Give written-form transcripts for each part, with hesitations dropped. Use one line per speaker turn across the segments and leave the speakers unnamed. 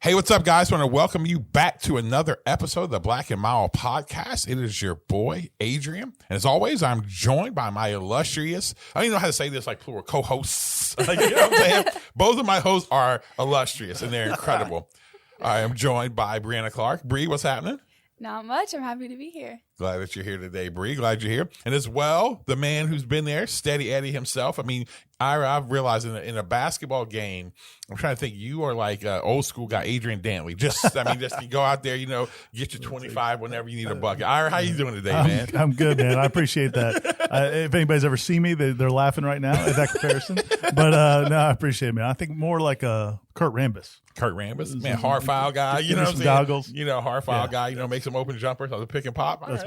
Hey, what's up, guys? I want to welcome you back to another episode of the Black and Mile podcast. It is your boy, Adrian. And as always, I'm joined by my illustrious, I don't even know how to say this, like plural co-hosts. You know what I'm saying? Both of my hosts are illustrious, and they're incredible. I am joined by Brianna Clark. Bri, what's happening?
Not much. I'm happy to be here.
Glad that you're here today, Bri. Glad you're here. And as well, the man who's been there, Steady Eddie himself. I mean, Ira, I've realized in a basketball game, I'm trying to think, you are like old school guy, Adrian Dantley. Just you go out there, get your 25 whenever you need a bucket. Ira, how you doing today, man?
I'm good, man. I appreciate that. If anybody's ever seen me, they're laughing right now at that comparison. But no, I appreciate it, man. I think more like Kurt Rambis.
Kurt Rambis, man, hard foul guy. You know what I'm saying?
Goggles.
Hard foul guy. Make some open jumpers on the pick and pop.
That's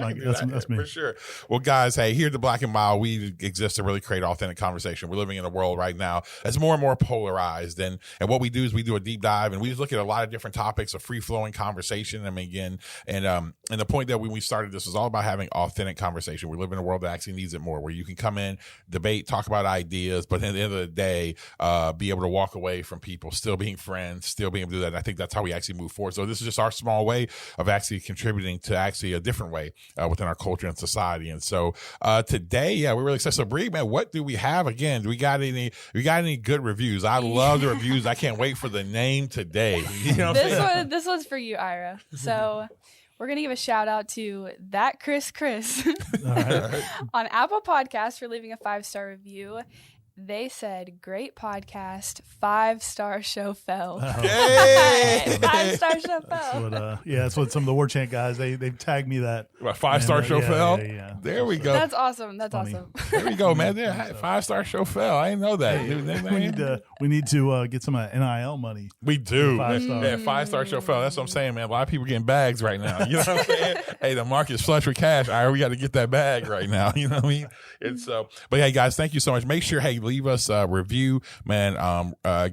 me
for sure. Well, guys, hey, here at the Black and Mile, we exist to really create authentic conversation. We're living in a world right now that's more and more polarized, and what we do is we do a deep dive and we just look at a lot of different topics, of free flowing conversation. I mean, again, and the point that when we started this was all about having authentic conversation. We live in a world that actually needs it more, where you can come in, debate, talk about ideas, but at the end of the day, be able to walk away from people still being friends, still being able to do that. And I think that's how we actually move forward. So this is just our small way of actually contributing to actually a different way within our culture and society. And so today, we're really excited. So Bri, man, what do we have again? Do we got any good reviews? I love the reviews. I can't wait for the name today. You know what I'm saying?
This one's for you, Ira. So we're going to give a shout out to that Chris on Apple Podcasts for leaving a 5-star review. They said, great podcast, 5-star show fell.
Hey!
5-star show fell.
That's what some of the War Chant guys, they've tagged me that.
What, 5-star show fell?
Yeah.
There we go.
That's awesome. That's awesome.
There we go, man. 5-star show fell. I didn't know that.
We need to get some NIL money.
We do.
5-star.
Yeah, 5-star show fell. That's what I'm saying, man. A lot of people getting bags right now. You know what I'm saying? Hey, the market's flush with cash. All right, we got to get that bag right now. You know what I mean? It's but hey, guys, thank you so much. Make sure, leave us a review, man.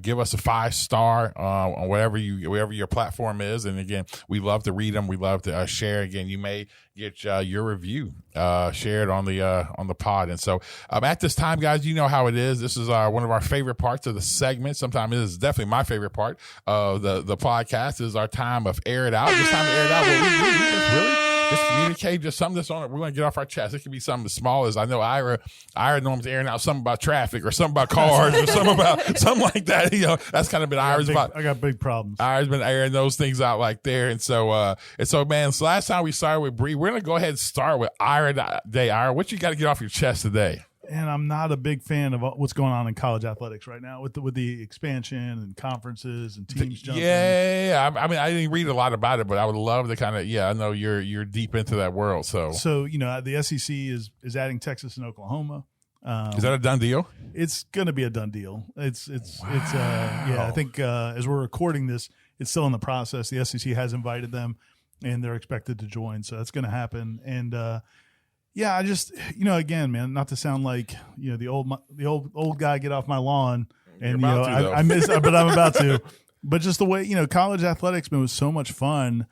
Give us a 5-star on wherever your platform is. And again, we love to read them. We love to share. Again, you may get your review shared on the pod. And so at this time, guys, you know how it is. This is one of our favorite parts of the segment. Sometimes it is definitely my favorite part of the podcast. This is our time of air it out. This time to air it out. We just communicate, just something that's on it. We're going to get off our chest. It could be something as small as, I know Ira normally airing out something about traffic or something about cars or something like that. That's kind of been Ira's about.
I got big problems.
Ira's been airing those things out like there. And so, man, so last time we started with Bri, we're going to go ahead and start with Ira today. Ira, what you got to get off your chest today?
And I'm not a big fan of what's going on in college athletics right now with the expansion and conferences and teams jumping.
Yeah. I mean, I didn't read a lot about it, but I would love to kind of, I know you're deep into that world. So
the SEC is adding Texas and Oklahoma.
Is that a done deal?
It's going to be a done deal. I think as we're recording this, it's still in the process. The SEC has invited them, and they're expected to join. So that's going to happen. And I just, again, man, not to sound like, the old guy, get off my lawn, and I miss, but I'm about to. But just the way, college athletics was so much fun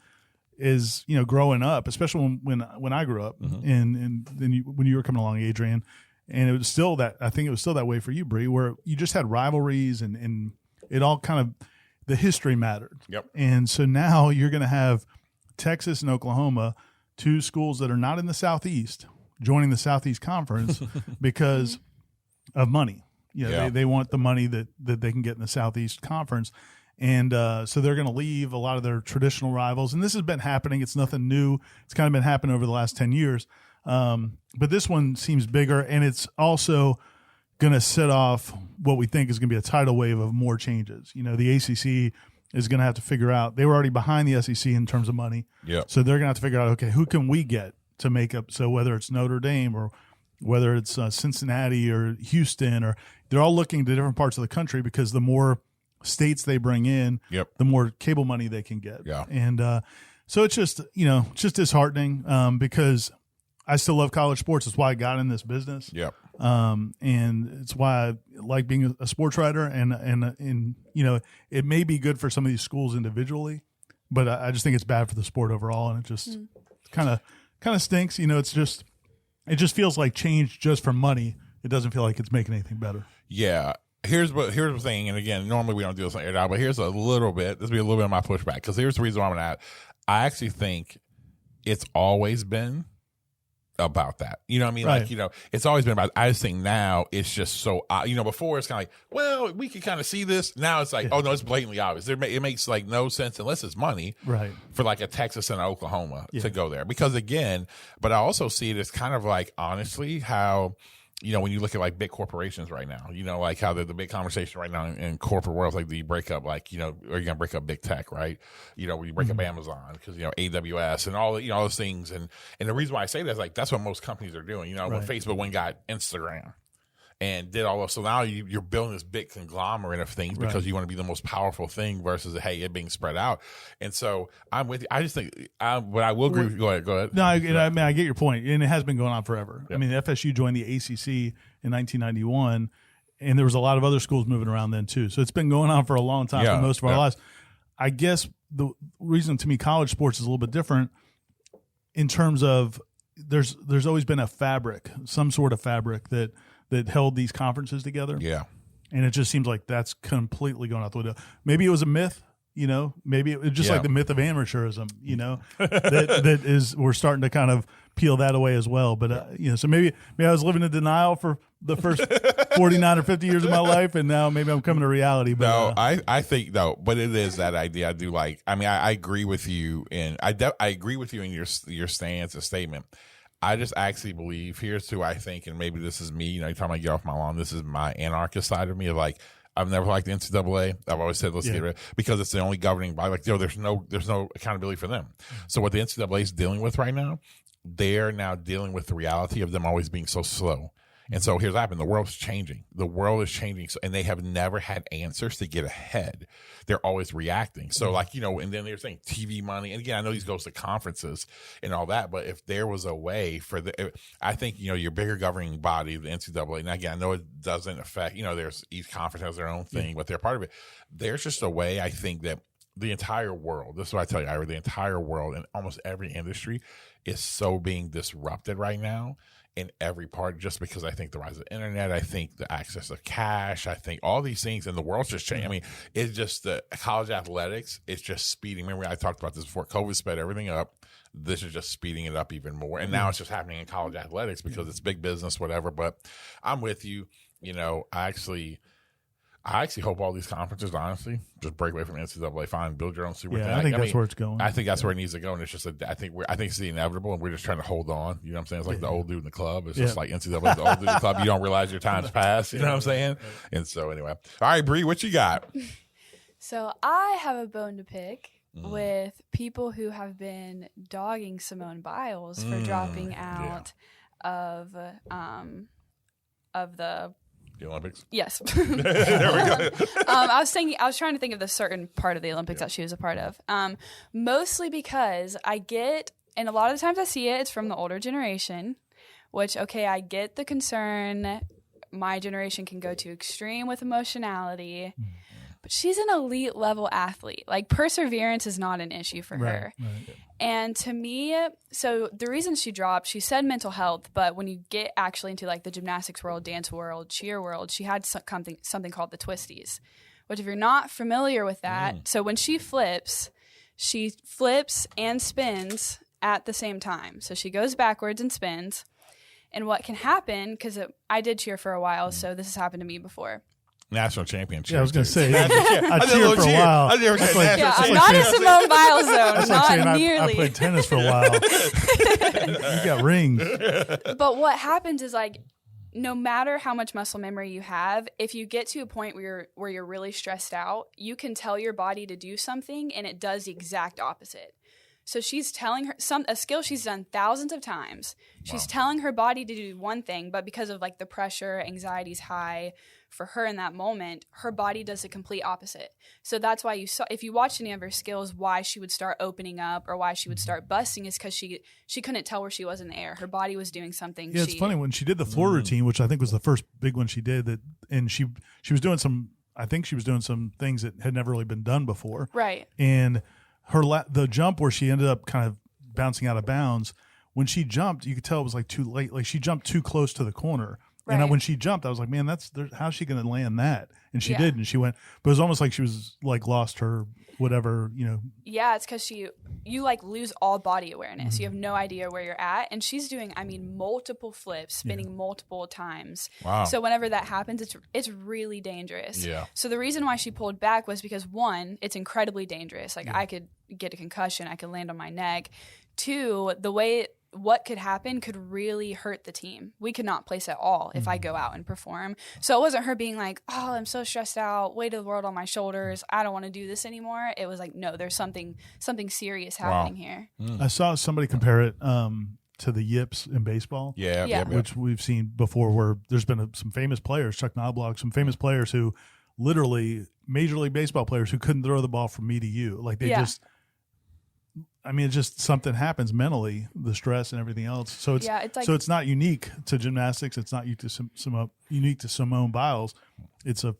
is, growing up, especially when I grew up, and then when you were coming along, Adrian, and it was still that, I think it was still that way for you, Bri, where you just had rivalries and it all kind of, the history mattered.
Yep.
And so now you're going to have Texas and Oklahoma, two schools that are not in the Southeast, joining the Southeast Conference because of money. They want the money that they can get in the Southeast Conference. And so they're going to leave a lot of their traditional rivals. And this has been happening. It's nothing new. It's kind of been happening over the last 10 years. But this one seems bigger, and it's also going to set off what we think is going to be a tidal wave of more changes. The ACC is going to have to figure out. They were already behind the SEC in terms of money.
Yeah.
So they're going to have to figure out, okay, who can we get to make up? So whether it's Notre Dame or whether it's Cincinnati or Houston, or they're all looking to different parts of the country, because the more states they bring in, the more cable money they can get.
Yeah.
And so it's just, just disheartening because I still love college sports. It's why I got in this business.
Yep.
And it's why I like being a sports writer, and it may be good for some of these schools individually, but I just think it's bad for the sport overall, and it just kind of stinks. It just feels like change just for money. It doesn't feel like it's making anything better.
Yeah. here's the thing, and again, normally we don't do this on air dial, but here's a little bit. This will be a little bit of my pushback, because here's the reason why I'm going to add. I actually think it's always been about that. You know what I mean?
Right.
Like, you know, it's always been about, I just think now it's just so, you know, before it's kind of like, well, we can kind of see this. Now it's like, oh no, it's blatantly obvious. It makes like no sense unless it's money
Right.
for like a Texas and Oklahoma to go there. Because again, but I also see it as kind of like, honestly, how, you know, when you look at like big corporations right now, you know, like how the big conversation right now in corporate world, like, do you break up, like, you know, are you going to break up big tech, right? You know, when you break up Amazon, because, you know, AWS and all the, you know, all those things. And the reason why I say that is like, that's what most companies are doing. You know, when Facebook went and got Instagram and did all of, so now you're building this big conglomerate of things because you want to be the most powerful thing versus, hey, it being spread out. And so I'm with you. I just think, but I will agree with you. Go ahead.
No, I mean, I get your point, and it has been going on forever. Yep. I mean, FSU joined the ACC in 1991, and there was a lot of other schools moving around then too. So it's been going on for a long time for most of our lives. I guess the reason to me college sports is a little bit different in terms of there's always been a fabric, some sort of fabric that held these conferences together. Yeah. And it just seems like that's completely going out the window. Maybe it was a myth, you know, maybe it was just like the myth of amateurism, you know, that is, we're starting to kind of peel that away as well. But, you know, so maybe I was living in denial for the first 49 or 50 years of my life, and now maybe I'm coming to reality. But
no, I think, no, but it is that idea. I do like, I mean, I agree with you, and I agree with you in your stance and statement. I just actually believe, here's who I think, and maybe this is me, you know, anytime I get off my lawn, this is my anarchist side of me. Like, I've never liked the NCAA. I've always said, let's get rid of it, because it's the only governing body. Like, you know, there's no accountability for them. So what the NCAA is dealing with right now, they're now dealing with the reality of them always being so slow. And so here's what happened. The world's changing. The world is changing. So, and they have never had answers to get ahead. They're always reacting. So like, you know, and then they're saying TV money. And again, I know these goes to conferences and all that, but if there was a way for I think, you know, your bigger governing body, the NCAA, and again, I know it doesn't affect, you know, there's each conference has their own thing, but they're part of it. There's just a way, I think, that the entire world, this is what I tell you, Ira, the entire world and almost every industry is so being disrupted right now in every part, just because I think the rise of the internet, I think the access of cash, I think all these things, and the world's just changing. I mean, it's just the college athletics, it's just speeding. Remember, I talked about this before. COVID sped everything up. This is just speeding it up even more. And now it's just happening in college athletics because it's big business, whatever. But I'm with you. You know, I actually hope all these conferences, honestly, just break away from NCAA. Fine, build your own super thing.
I think that's where it's going.
I think that's where it needs to go, and it's just I think it's the inevitable, and we're just trying to hold on. You know what I'm saying? It's like the old dude in the club. It's just like NCAA, the old dude in the club. You don't realize your time's passed. You know what I'm saying? And so anyway, all right, Bri, what you got?
So I have a bone to pick with people who have been dogging Simone Biles for dropping out of the
Olympics?
Yes.
There we go.
I was trying to think of the certain part of the Olympics that she was a part of. Mostly because and a lot of the times I see it's from the older generation, which, okay, I get the concern. My generation can go to extreme with emotionality, but she's an elite level athlete. Like, perseverance is not an issue for her. Right. And to me, so the reason she dropped, she said mental health, but when you get actually into like the gymnastics world, dance world, cheer world, she had something called the twisties, which if you're not familiar with that, so when she flips and spins at the same time. So she goes backwards and spins. And what can happen, because I did cheer for a while, so this has happened to me before.
National championship.
Yeah, I was going to say, I cheered for a while.
I'm not a Simone Biles zone, not nearly.
I played tennis for a while. You got rings.
But what happens is, like, no matter how much muscle memory you have, if you get to a point where you're really stressed out, you can tell your body to do something, and it does the exact opposite. So she's telling her a skill she's done thousands of times. She's telling her body to do one thing, but because of like the pressure, anxiety's high for her in that moment, her body does the complete opposite. So that's why if you watch any of her skills, why she would start opening up or why she would start busting is because she couldn't tell where she was in the air. Her body was doing something.
Yeah, it's funny when she did the floor routine, which I think was the first big one she did. And she was doing some. I think she was doing some things that had never really been done before.
Right.
And the jump where she ended up kind of bouncing out of bounds, when she jumped, you could tell it was like too late. Like she jumped too close to the corner, And
Right.
when she jumped, I was like, man, how's she going to land that? And she
Yeah.
did, and she went. But it was almost like she was like lost her whatever,
Yeah, it's because you like lose all body awareness. You have no idea where you're at, and she's doing, multiple flips, spinning multiple times.
Wow.
So whenever that happens, it's really dangerous.
Yeah.
So the reason why she pulled back was because, one, it's incredibly dangerous. Like I could get a concussion, I could land on my neck. Two, what could happen could really hurt the team. We could not place at all if I go out and perform. So it wasn't her being like, oh, I'm so stressed out, weight of the world on my shoulders, I don't want to do this anymore. It was like, no, there's something serious happening here.
I saw somebody compare it to the yips in baseball.
Yeah.
Which we've seen before, where there's been some famous players, Chuck Knobloch, some famous players who literally Major League Baseball players who couldn't throw the ball from me to you. Like they just, it's just something happens mentally, the stress and everything else. So it's
like,
so it's not unique to gymnastics. It's not unique to Simone Biles. It's a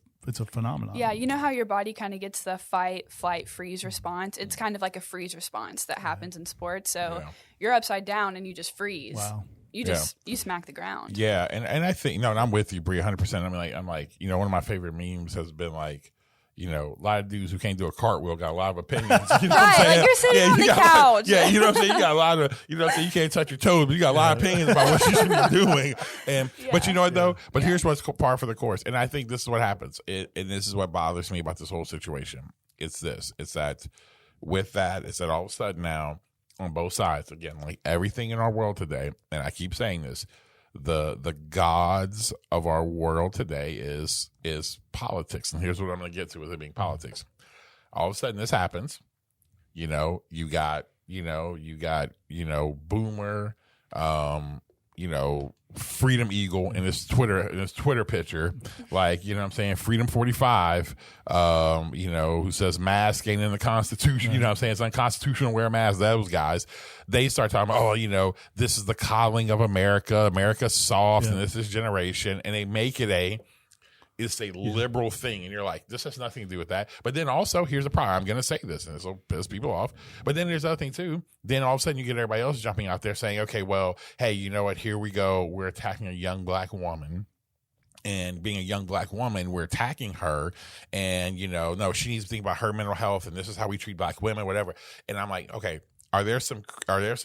phenomenon.
Yeah, you know how your body kind of gets the fight, flight, freeze response? It's kind of like a freeze response that happens in sports. So you're upside down and you just freeze.
Wow.
You smack the ground.
Yeah, and I think and I'm with you, Bri, 100%. I'm like, one of my favorite memes has been like, a lot of dudes who can't do a cartwheel got a lot of opinions. You know what I'm
Right,
saying?
like you're sitting on the couch.
Yeah, you know what I'm saying? You got a lot of, you can't touch your toes, but you got a lot of opinions about what you should be doing. And but you know what though? But here's what's par for the course. And I think this is what happens. And this is what bothers me about this whole situation. It's this. It's that with that, it's that all of a sudden now on both sides, again, like everything in our world today, and I keep saying this, the gods of our world today is politics. And here's what I'm going to get to with it being politics. All of a sudden this happens, you got Boomer, Freedom Eagle in his Twitter picture, like, Freedom 45, who says mask ain't in the Constitution, it's unconstitutional to wear a mask. Those guys, they start talking about, this is the coddling of America's soft, and this is generation, and they make it it's a liberal thing, and you're like, this has nothing to do with that. But then also, here's the problem. I'm going to say this, and this will piss people off. But then there's the other thing, too. Then all of a sudden, you get everybody else jumping out there saying, okay, well, hey, you know what? Here we go. We're attacking a young black woman. And being a young black woman, we're attacking her. And, no, she needs to think about her mental health, and this is how we treat black women, whatever. And I'm like, okay, are there some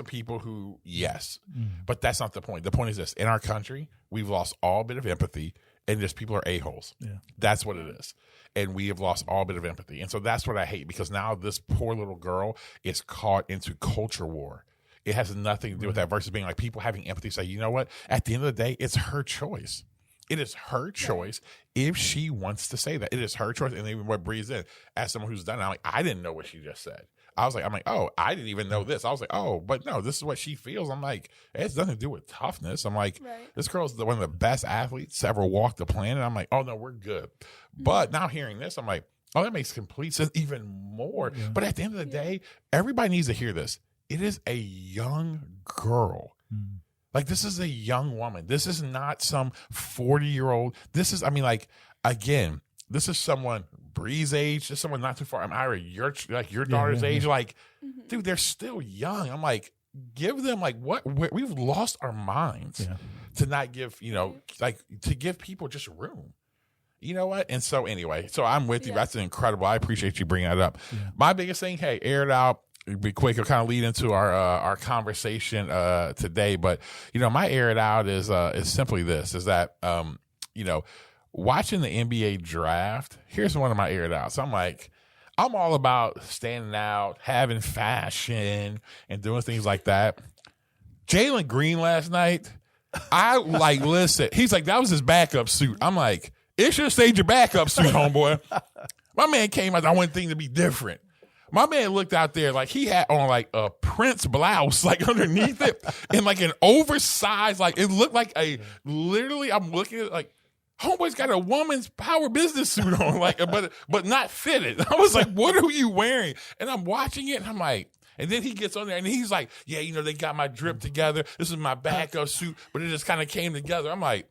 people who, yes. But that's not the point. The point is this. In our country, we've lost all bit of empathy. And just people are a-holes. Yeah. That's what it is. And we have lost all bit of empathy. And so that's what I hate, because now this poor little girl is caught into culture war. It has nothing to do with that versus being like people having empathy, say, you know what? At the end of the day, it's her choice. It is her choice if she wants to say that. It is her choice. And even what Bri's in, as someone who's done it, I'm like, I didn't know what she just said. I'm like, oh, I didn't even know this. I was like, oh, but no, this is what she feels. I'm like, it has nothing to do with toughness. I'm like, this girl's one of the best athletes to ever walk the planet. I'm like, oh, no, we're good. But now hearing this, I'm like, oh, that makes complete sense even more. Yeah. But at the end of the day, everybody needs to hear this. It is a young girl. Like, this is a young woman. This is not some 40-year-old. This is, again, this is someone Bri's age, just someone not too far. Ira, your daughter's age. Like, dude, they're still young. I'm like, give them we've lost our minds to not give, to give people just room. You know what? And so anyway, I'm with you. That's incredible. I appreciate you bringing that up. Yeah. My biggest thing, hey, air it out. Be quick. It'll kind of lead into our conversation today. But my air it out is simply this: is that watching the NBA draft, here's one of my air it outs. I'm like, I'm all about standing out, having fashion, and doing things like that. Jalen Green last night, listen, he's like, that was his backup suit. I'm like, it should have stayed your backup suit, homeboy. My man came out, I want things to be different. My man looked out there like he had on a Prince blouse underneath it and an oversized, it looked like I'm looking at homeboy's got a woman's power business suit on, but not fitted. I was like, what are you wearing? And I'm watching it and I'm like, and then he gets on there and he's like, yeah, they got my drip together. This is my backup suit, but it just kind of came together. I'm like,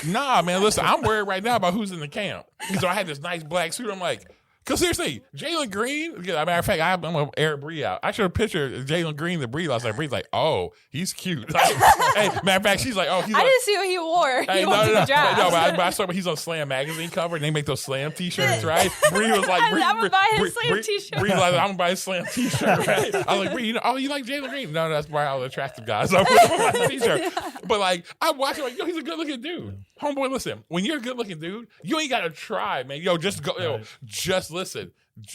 nah, man, listen, I'm worried right now about who's in the camp. So I had this nice black suit. I'm like, Because seriously, Jalen Green, as a matter of fact, I'm going to air Bri out. I showed a picture of Jalen Green to Bri last night. Bri's like, oh, he's cute. Like, hey, matter of fact, she's like, oh, he's
I didn't see what he wore.
Hey,
He went to the draft.
No, but I saw he's on Slam magazine cover, and they make those Slam t-shirts, right? Bri was like,
I'm gonna buy his Slam t-shirt.
Bri's like, I'm gonna buy a Slam t-shirt, right? I was like, Bri, oh, you like Jalen Green? No, that's why all the attractive guys. I wear my t-shirt. But like, I watch him like, yo, he's a good-looking dude. Homeboy, listen, when you're a good-looking dude, you ain't gotta try, man. Yo, just go, yo, just listen.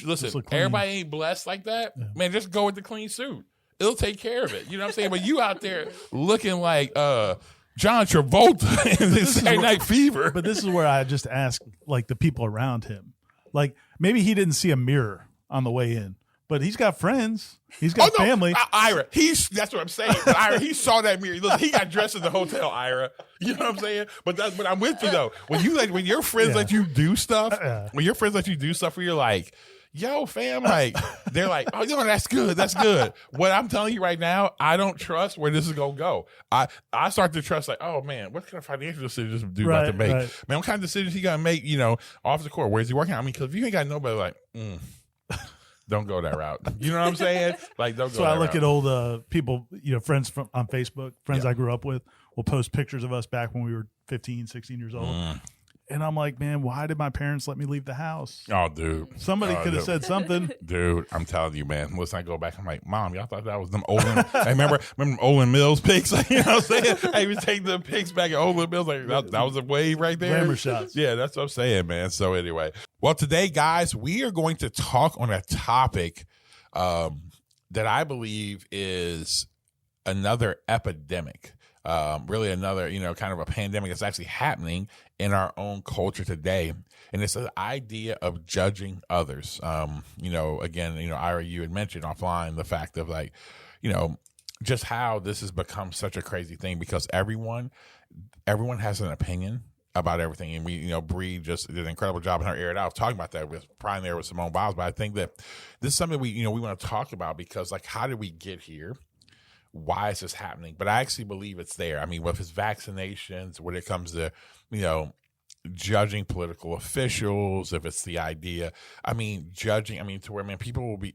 Listen, everybody ain't blessed like that. Yeah. Man, just go with the clean suit. It'll take care of it. You know what I'm saying? But you out there looking like John Travolta in this Saturday Night Fever.
But this is where I just ask, like, the people around him. Like, maybe he didn't see a mirror on the way in, but he's got friends. He's got family.
Ira, that's what I'm saying. But Ira, he saw that mirror. Look, he got dressed in the hotel, Ira. You know what I'm saying? But I'm with you, though. When your friends let you do stuff, when your friends let you do stuff where you're like, yo, fam, like, they're like, oh, yo, that's good. That's good. What I'm telling you right now, I don't trust where this is going to go. I start to trust, like, oh, man, what kind of financial decisions this dude about to make? Right. Man, what kind of decisions he got to make, off the court? Where's he working? I mean, because if you ain't got nobody, like, don't go that route. You know what I'm saying? Like, don't go that route. So I look
at old people, friends on Facebook, friends I grew up with, will post pictures of us back when we were 15, 16 years old. And I'm like, man, why did my parents let me leave the house?
Oh, dude.
Somebody could have said something.
Dude, I'm telling you, man. Listen, I go back. I'm like, Mom, y'all thought that was them Olin. I remember Olin Mills pics? Like, you know what I'm saying? Hey, we take the pics back at Olin Mills. Like, that was a wave right there.
Glamour shots.
Yeah, that's what I'm saying, man. So anyway. Well, today, guys, we are going to talk on a topic that I believe is another epidemic. Really another, kind of a pandemic that's actually happening in our own culture today. And it's the idea of judging others. Again, Ira, you had mentioned offline the fact of like, just how this has become such a crazy thing because everyone has an opinion about everything. And we, Bri just did an incredible job in her Air It Out talking about that with probably there with Simone Biles. But I think that this is something we want to talk about because like, how did we get here? Why is this happening? But I actually believe it's there. I mean, with his vaccinations, when it comes to, judging political officials, if it's the idea, to where, man,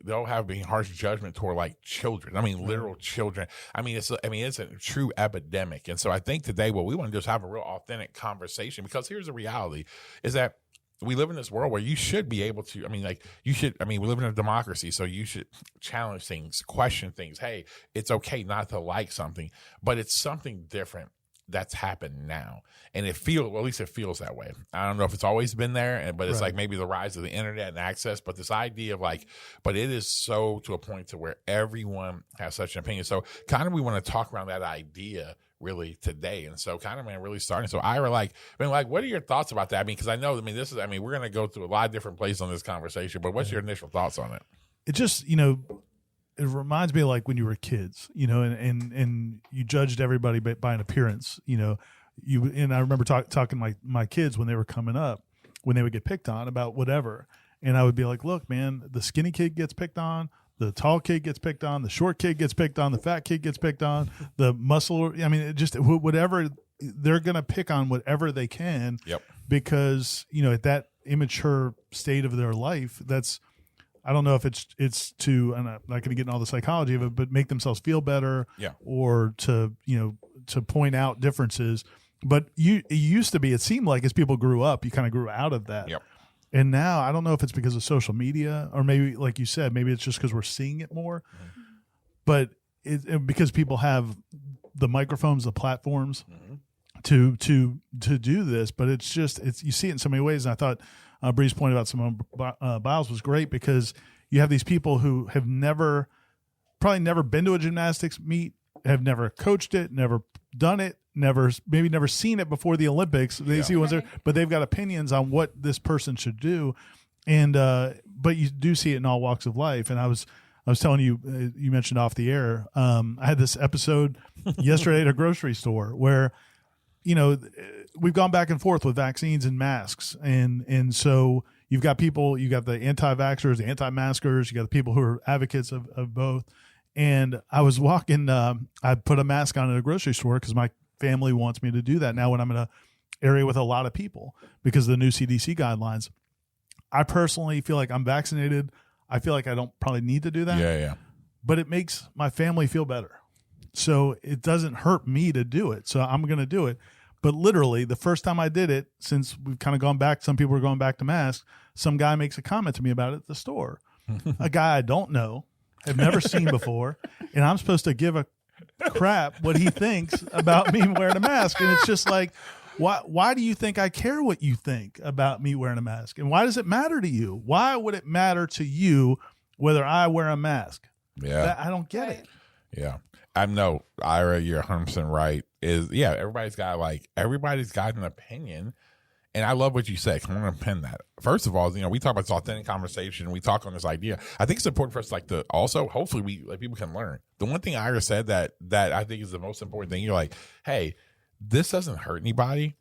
they'll have being harsh judgment toward like children. I mean, literal children. It's a true epidemic. And so I think today what we want to do is have a real authentic conversation because here's the reality is that we live in this world where you should be able to, we live in a democracy, so you should challenge things, question things. Hey, it's okay not to like something, but it's something different that's happened now. And at least it feels that way. I don't know if it's always been there, but it's like maybe the rise of the internet and access, but this idea of but it is so to a point to where everyone has such an opinion. So kind of we want to talk around that idea really today. And so kind of, man, really starting. So Ira, what are your thoughts about that? Because I know, we're going to go through a lot of different places on this conversation, but what's your initial thoughts on it?
It just, it reminds me of like when you were kids, and you judged everybody by an appearance, and I remember talking to my kids when they were coming up, when they would get picked on about whatever. And I would be like, look, man, the skinny kid gets picked on. The tall kid gets picked on. The short kid gets picked on. The fat kid gets picked on. The muscle, just whatever, they're going to pick on whatever they can.
Yep.
Because, at that immature state of their life, I don't know if it's to, and I'm not going to get into all the psychology of it, but make themselves feel better.
Yeah.
Or to point out differences. But it used to be, it seemed like as people grew up, you kind of grew out of that.
Yep.
And now I don't know if it's because of social media or maybe, like you said, maybe it's just because we're seeing it more. Mm-hmm. But because people have the microphones, the platforms to do this. But it's you see it in so many ways. And I thought Bri's point about Simone Biles was great because you have these people who have probably never been to a gymnastics meet, have never coached it, never done it, never seen it before the Olympics. They see ones there, but they've got opinions on what this person should do. And but you do see it in all walks of life. And I was telling you, you mentioned off the air, I had this episode yesterday at a grocery store where, we've gone back and forth with vaccines and masks. And so you've got the anti-vaxxers, the anti-maskers, you got the people who are advocates of both. And I was walking, I put a mask on at a grocery store because my family wants me to do that now when I'm in an area with a lot of people because of the new CDC guidelines. I personally feel like I'm vaccinated. I feel like I don't probably need to do that.
Yeah.
But it makes my family feel better. So it doesn't hurt me to do it. So I'm going to do it. But literally, the first time I did it, since we've kind of gone back, some people are going back to masks, some guy makes a comment to me about it at the store. A guy I don't know, have never seen before, and I'm supposed to give a crap what he thinks about me wearing a mask. And it's just like, why do you think I care what you think about me wearing a mask? And why does it matter to you? Why would it matter to you whether I wear a mask?
Yeah.
I don't get it.
Yeah. I know, Ira, you're 100% right. Everybody's got an opinion. And I love what you said. I want to pin that. First of all, we talk about this authentic conversation. We talk on this idea. I think it's important for us, to also, hopefully, people can learn. The one thing Ira said that I think is the most important thing. You're like, hey, this doesn't hurt anybody,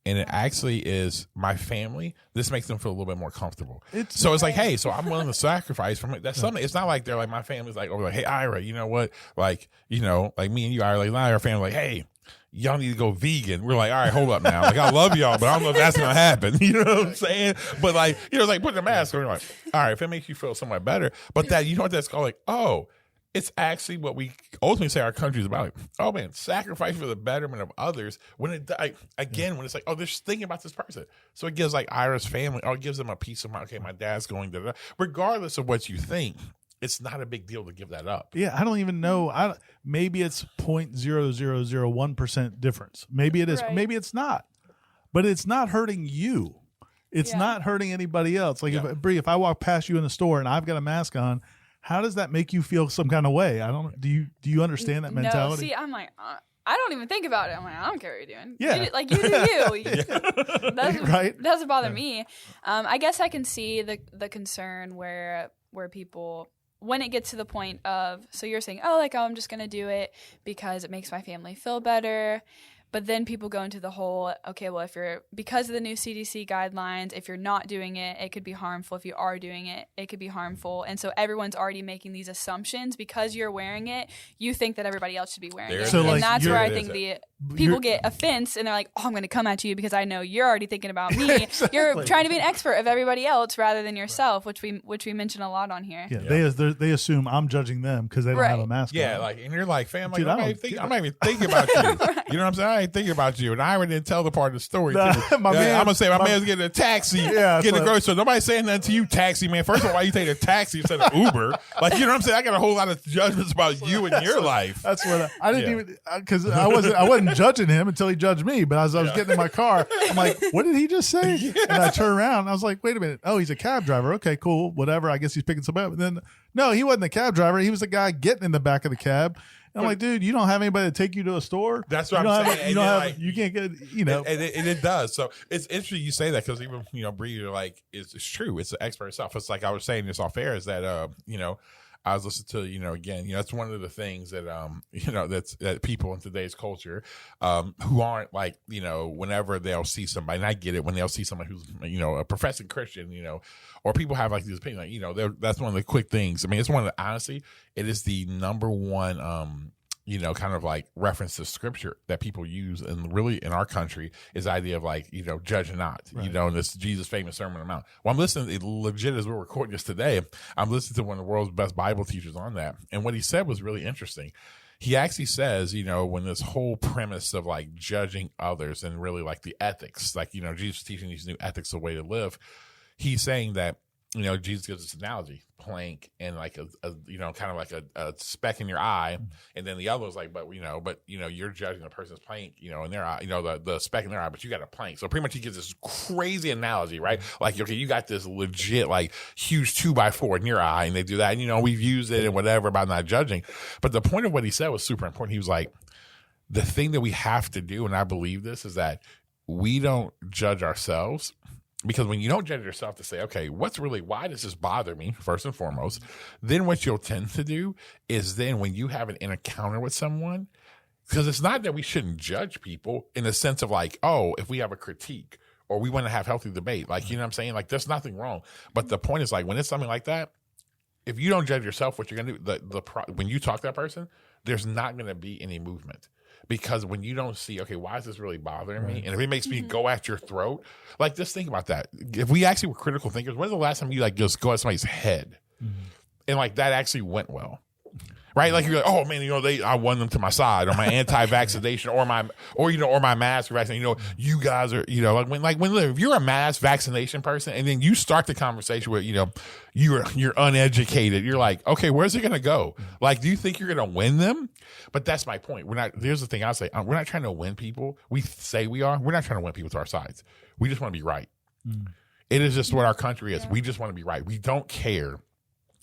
and it actually is my family. This makes them feel a little bit more comfortable. It's like, hey, so I'm willing to sacrifice from it. That's something. It's not like they're like, my family's like, hey, Ira, you know what? Like me and you, Ira, like our family, like, hey, y'all need to go vegan. We're like, all right, hold up now. Like, I love y'all, but I don't know if that's going to happen. You know what I'm saying? But putting a mask on, you're like, all right, if it makes you feel somewhat better. But that, you know what that's called? Like, oh, it's actually what we ultimately say our country is about. Like, oh man, sacrifice for the betterment of others. When when it's like, oh, they're just thinking about this person. So it gives like Ira's family, or it gives them a peace of mind. Okay, my dad's going to, regardless of what you think. It's not a big deal to give that up.
Yeah, I don't even know. Maybe it's 0.0001% difference. Maybe it is. Right. Maybe it's not. But it's not hurting you. It's not hurting anybody else. Like if I walk past you in the store and I've got a mask on, how does that make you feel some kind of way? I don't. Do you understand that mentality?
No. See, I'm like, I don't even think about it. I'm like, I don't care what you're doing.
Yeah,
you do you.
Right.
Doesn't bother me. I guess I can see the concern where people. When it gets to the point of, so you're saying, I'm just going to do it because it makes my family feel better. But then people go into the whole, okay, well, because of the new CDC guidelines, if you're not doing it, it could be harmful. If you are doing it, it could be harmful. And so everyone's already making these assumptions. Because you're wearing it, you think that everybody else should be wearing it.
So
and that's where I think people get offense, and they're like, I'm going to come at you because I know you're already thinking about me. Exactly. You're trying to be an expert of everybody else rather than yourself, which we mention a lot on here.
Yeah. They assume I'm judging them because they don't have a mask on.
Yeah, and you're like, fam, I'm not even thinking about you. Right. You know what I'm saying? I ain't thinking about you. And I already didn't tell the part of the story. I'm going to say my man's getting a taxi, getting a grocery store. Nobody's saying nothing to you, taxi man. First of all, why you take a taxi instead of Uber? Like, you know what I'm saying? I got a whole lot of judgments about you and your life.
That's what I didn't even, because I wasn't judging him until he judged me. But as I was getting in my car, I'm like, what did he just say? And I turned around and I was like, wait a minute. Oh, he's a cab driver. Okay, cool. Whatever. I guess he's picking somebody up. And then, no, he wasn't the cab driver. He was the guy getting in the back of the cab. And I'm like, dude, you don't have anybody to take you to a store.
That's what I'm saying.
You can't get,
And it does. So it's interesting you say that because even, Bri, you're like, it's true. It's the expert itself. It's like I was saying this off air is that, I was listening to, again, that's one of the things that, that people in today's culture, who aren't like, whenever they'll see somebody, and I get it, when they'll see somebody who's, a professing Christian, or people have like these opinions, like, that's one of the quick things. I mean, it's one of the, honestly, it is the number one, kind of like reference to scripture that people use, and really in our country is the idea of like, judge not, right. And this Jesus famous Sermon on the Mount. Well, I'm listening, legit as we're recording this today, I'm listening to one of the world's best Bible teachers on that. And what he said was really interesting. He actually says, when this whole premise of like judging others and really like the ethics, like, Jesus teaching these new ethics, a way to live, he's saying that, Jesus gives this analogy, plank and like a kind of like a speck in your eye, and then the other is like, but you're judging the person's plank, in their eye, the speck in their eye, but you got a plank. So pretty much he gives this crazy analogy, right? Like, okay, you got this legit like huge 2x4 in your eye, and they do that, and we've used it and whatever about not judging. But the point of what he said was super important. He was like, the thing that we have to do, and I believe this, is that we don't judge ourselves. Because when you don't judge yourself to say, okay, why does this bother me, first and foremost, then what you'll tend to do is then when you have an encounter with someone, because it's not that we shouldn't judge people in the sense of like, oh, if we have a critique or we want to have healthy debate, like, you know what I'm saying? Like, there's nothing wrong. But the point is like, when it's something like that, if you don't judge yourself, what you're going to do, when you talk to that person, there's not going to be any movement. Because when you don't see, okay, why is this really bothering me? And if it makes me go at your throat, like, just think about that. If we actually were critical thinkers, when's the last time you like just go at somebody's head? And like that actually went well. Right? Like, you're like, oh man, I won them to my side, or my anti-vaccination, or my mask vaccination. You guys are, if you're a mass vaccination person, and then you start the conversation with, you're uneducated. You're like, okay, where's it going to go? Like, do you think you're going to win them? But that's my point. Here's the thing I say, we're not trying to win people. We say we are. We're not trying to win people to our sides. We just want to be right. It is just what our country is. We just want to be right. We don't care.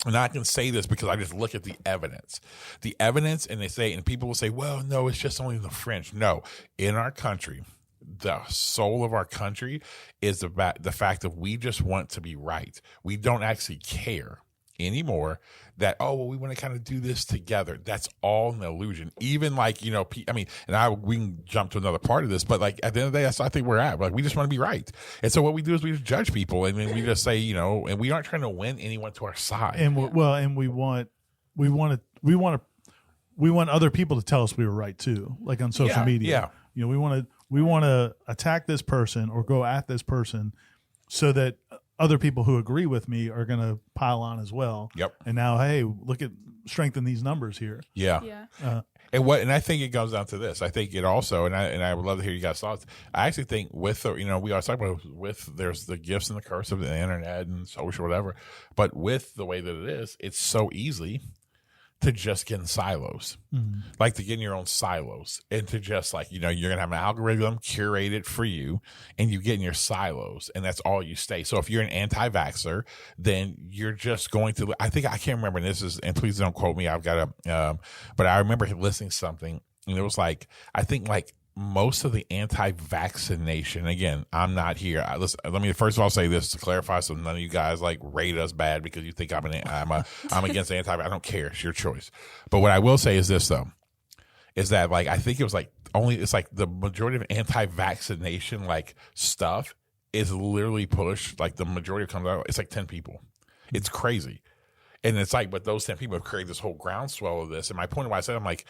And I can say this because I just look at the evidence. And people will say, well, no, it's just only the French. No, in our country, the soul of our country is about the fact that we just want to be right. We don't actually care anymore that, we want to kind of do this together. That's all an illusion. Even like, we can jump to another part of this, but like at the end of the day, that's I think we're at. Like, we just want to be right. And so what we do is we just judge people, and then we just say, and we aren't trying to win anyone to our side.
And we want other people to tell us we were right too, like on social media. Yeah. We want to attack this person or go at this person so that other people who agree with me are going to pile on as well.
Yep.
And now, hey, look at strengthen these numbers here.
Yeah. And I think it comes down to this. I think it also, and I would love to hear you guys' thoughts. I actually think with the, we always talk about there's the gifts and the curse of the internet and social, whatever. But with the way that it is, it's so easy to just get in silos, like to get in your own silos, and to just like, you're going to have an algorithm curated for you, and you get in your silos, and that's all you stay. So if you're an anti-vaxxer, then you're just going to, I can't remember, and please don't quote me, I've got but I remember listening to something, and it was like, I think like most of the anti-vaccination, again, I'm not here. Listen, let me first of all say this to clarify, so none of you guys like rate us bad because you think I'm against anti. I don't care. It's your choice. But what I will say is this though, is that like I think it was like it's like the majority of anti-vaccination like stuff is literally pushed. Like the majority comes out. It's like 10 people. It's crazy, and it's like, but those 10 people have created this whole groundswell of this. And my point of why I said, I'm like,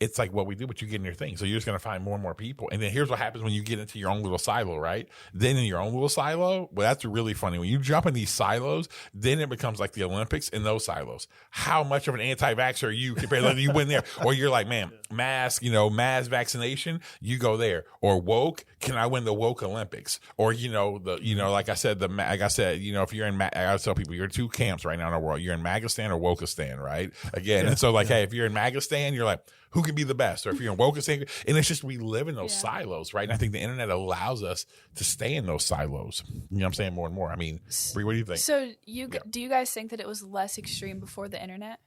it's like what we do, but you get in your thing. So you're just going to find more and more people. And then here's what happens when you get into your own little silo, right? Then in your own little silo, well, that's really funny. When you jump in these silos, then it becomes like the Olympics in those silos. How much of an anti-vaxxer are you compared to you win there? Or you're like, man, mass vaccination, you go there. Or woke, can I win the woke Olympics? Or, like I said, if you're in, I gotta tell people, you're two camps right now in the world. You're in Magistan or Wokistan, right? Again. And so like, hey, if you're in Magistan, you're like, who can be the best? Or if you're in Wokistan, and it's just, we live in those silos, right? And I think the internet allows us to stay in those silos. You know what I'm saying? More and more. I mean, Bri, what do you think?
So do you guys think that it was less extreme before the internet?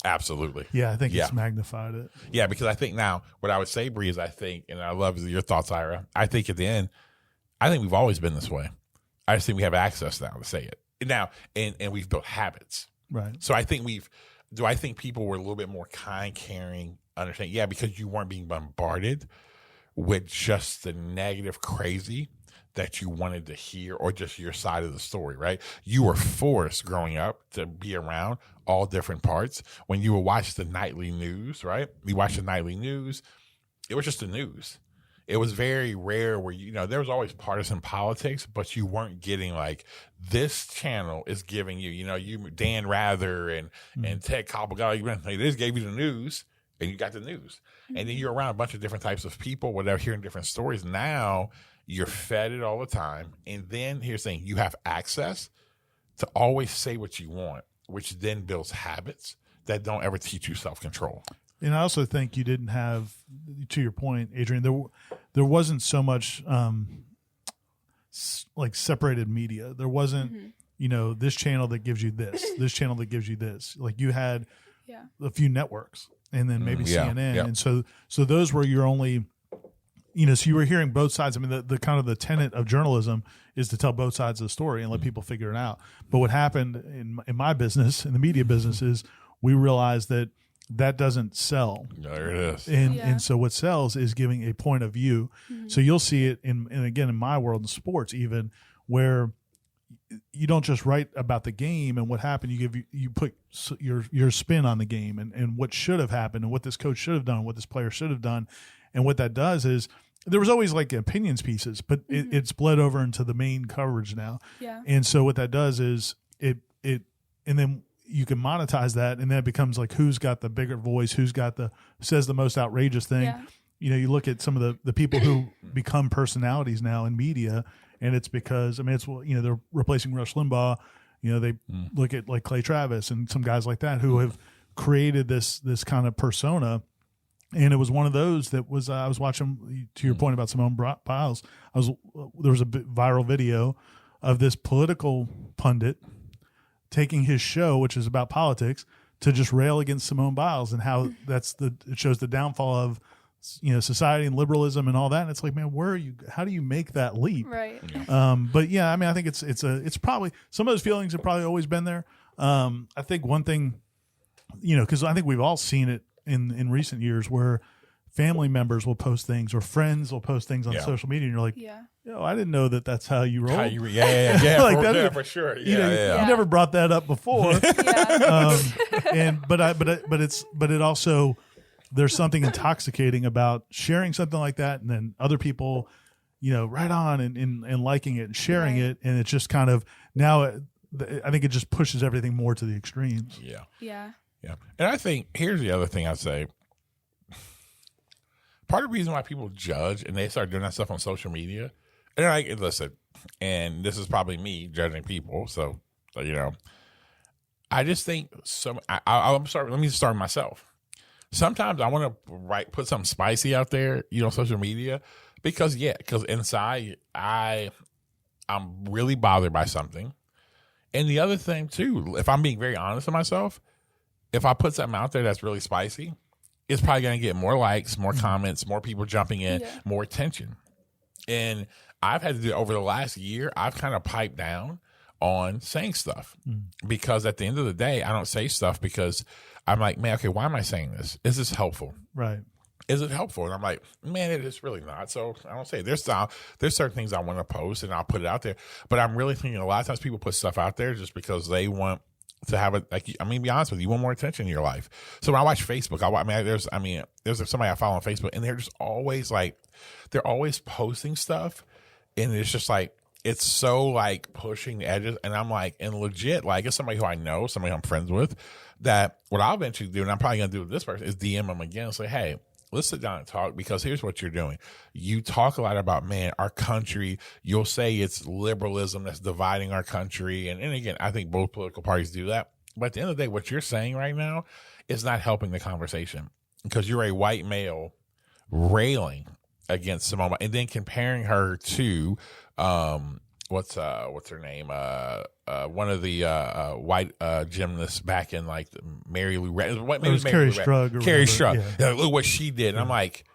Absolutely.
Yeah, I think it's magnified it.
Yeah, because I think now, what I would say, Bri, is I think, and I love your thoughts, Ira, I think at the end, I think we've always been this way. I just think we have access now to say it. Now, and we've built habits.
Right.
So I think do I think people were a little bit more kind, caring, understanding? Yeah, because you weren't being bombarded with just the negative crazy that you wanted to hear, or just your side of the story, right? You were forced growing up to be around all different parts. When you would watch the nightly news, right? You watch the nightly news, it was just the news. It was very rare where, there was always partisan politics, but you weren't getting like, this channel is giving you, you Dan Rather and Ted Koppel, they just gave you the news, and you got the news. And then you're around a bunch of different types of people, whatever, hearing different stories. Now you're fed it all the time. And then here's the thing, you have access to always say what you want, which then builds habits that don't ever teach you self-control.
And I also think you didn't have, to your point, Adrian, there wasn't so much like separated media. There wasn't, this channel that gives you this channel that gives you this. Like you had a few networks, and then maybe CNN. Yeah. And so those were your only, so you were hearing both sides. I mean, the kind of the tenet of journalism is to tell both sides of the story and let people figure it out. But what happened in my business, in the media business, is we realized that doesn't sell.
There it is.
And so what sells is giving a point of view. So you'll see it and again, in my world in sports, even, where you don't just write about the game and what happened. You put your spin on the game and what should have happened and what this coach should have done, what this player should have done. And what that does is there was always like opinions pieces, but it's bled over into the main coverage now.
Yeah.
And so what that does is and then you can monetize that, and then it becomes like who's got the bigger voice, who says the most outrageous thing.
Yeah.
You look at some of the people who become personalities now in media, and it's because it's they're replacing Rush Limbaugh. They look at like Clay Travis and some guys like that who have created this kind of persona. And it was one of those that was I was watching, to your point about Simone Biles. There was a viral video of this political pundit taking his show, which is about politics, to just rail against Simone Biles and how it shows the downfall of society and liberalism and all that. And it's like, man, how do you make that leap?
Right.
But yeah, I think it's probably some of those feelings have probably always been there. I think one thing, because I think we've all seen it in recent years where family members will post things or friends will post things on social media, and you're like, I didn't know that's how you roll.
Like for sure.
You never brought that up before. But it also, there's something intoxicating about sharing something like that, and then other people, right on and liking it and sharing it, and it's just kind of now. I think it just pushes everything more to the extremes.
Yeah.
And I think here's the other thing I'd say. Part of the reason why people judge and they start doing that stuff on social media, and listen, and this is probably me judging people, so I just think I'm sorry. Let me start myself. Sometimes I want to put something spicy out there, on social media, because inside I'm really bothered by something. And the other thing too, if I'm being very honest with myself, if I put something out there that's really spicy, it's probably going to get more likes, more comments, more people jumping in, more attention. And I've had to do over the last year, I've kind of piped down on saying stuff because at the end of the day, I don't say stuff because I'm like, man, okay, why am I saying this? Is this helpful?
Right.
Is it helpful? And I'm like, man, it is really not. So I don't say it. There's certain things I want to post and I'll put it out there. But I'm really thinking a lot of times people put stuff out there just because they want to have it. Like, be honest with you, want more attention in your life. So when I watch Facebook, there's somebody I follow on Facebook, and they're just always they're always posting stuff, and it's just like, it's so like pushing the edges. And I'm like, and legit, like it's somebody who I know, somebody I'm friends with, that what I'll eventually do, and I'm probably going to do with this person, is DM them again and say, hey, let's sit down and talk, because here's what you're doing. You talk a lot about, man, our country. You'll say it's liberalism that's dividing our country. And again, I think both political parties do that. But at the end of the day, what you're saying right now is not helping the conversation, because you're a white male railing against Simone and then comparing her to what's her name? One of the white gymnasts back in like Mary Lou Retton.
It was Carrie Strug.
Carrie Strug. Yeah, look what she did. And I'm like,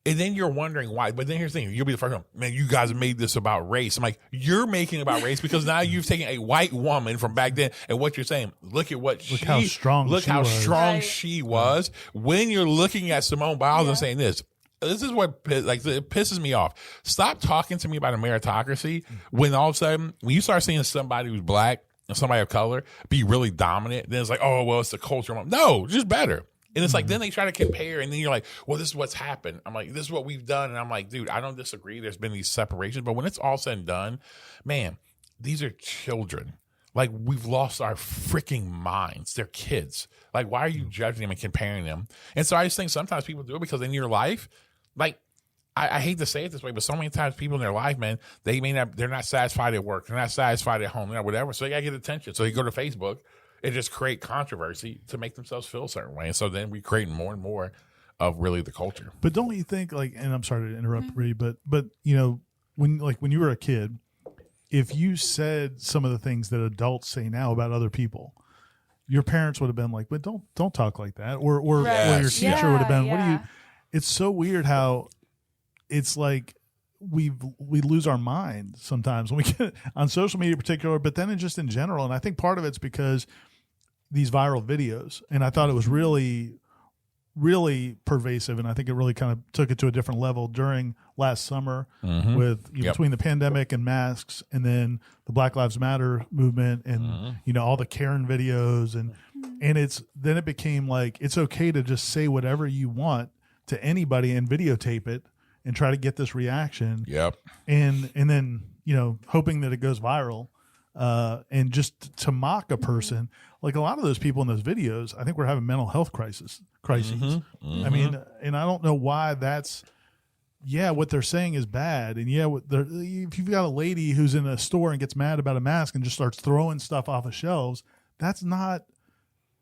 and then you're wondering why. But then here's the thing: you'll be the first one. Man, you guys made this about race. I'm like, you're making it about race because now you've taken a white woman from back then, and what you're saying. Look how strong she was. When you're looking at Simone Biles and saying this. This is what it pisses me off. Stop talking to me about a meritocracy when all of a sudden, when you start seeing somebody who's black and somebody of color be really dominant, then it's like, oh, well, it's the culture. No, just better. And it's like, then they try to compare, and then you're like, well, this is what's happened. I'm like, this is what we've done. And I'm like, dude, I don't disagree. There's been these separations. But when it's all said and done, man, these are children. Like, we've lost our freaking minds. They're kids. Like, why are you judging them and comparing them? And so I just think sometimes people do it because in your life, like, I hate to say it this way, but so many times people in their life, man, they're not satisfied at work. They're not satisfied at home, whatever. So they got to get attention. So you go to Facebook and just create controversy to make themselves feel a certain way. And so then we create more and more of really the culture.
But don't you think, like, and I'm sorry to interrupt, Bri, but when you were a kid, if you said some of the things that adults say now about other people, your parents would have been like, but don't talk like that. Or your teacher would have been, what do you... It's so weird how it's like we lose our mind sometimes when we get on social media in particular, but then just in general. And I think part of it's because these viral videos, and I thought it was really, really pervasive. And I think it really kind of took it to a different level during last summer with between the pandemic and masks, and then the Black Lives Matter movement, and all the Karen videos, and it became like it's okay to just say whatever you want to anybody and videotape it and try to get this reaction.
Yep.
And then, hoping that it goes viral, and just to mock a person. Like a lot of those people in those videos, I think we're having mental health crises.
Mm-hmm.
I mean, and I don't know why that's, what they're saying is bad. And if you've got a lady who's in a store and gets mad about a mask and just starts throwing stuff off of shelves, that's not,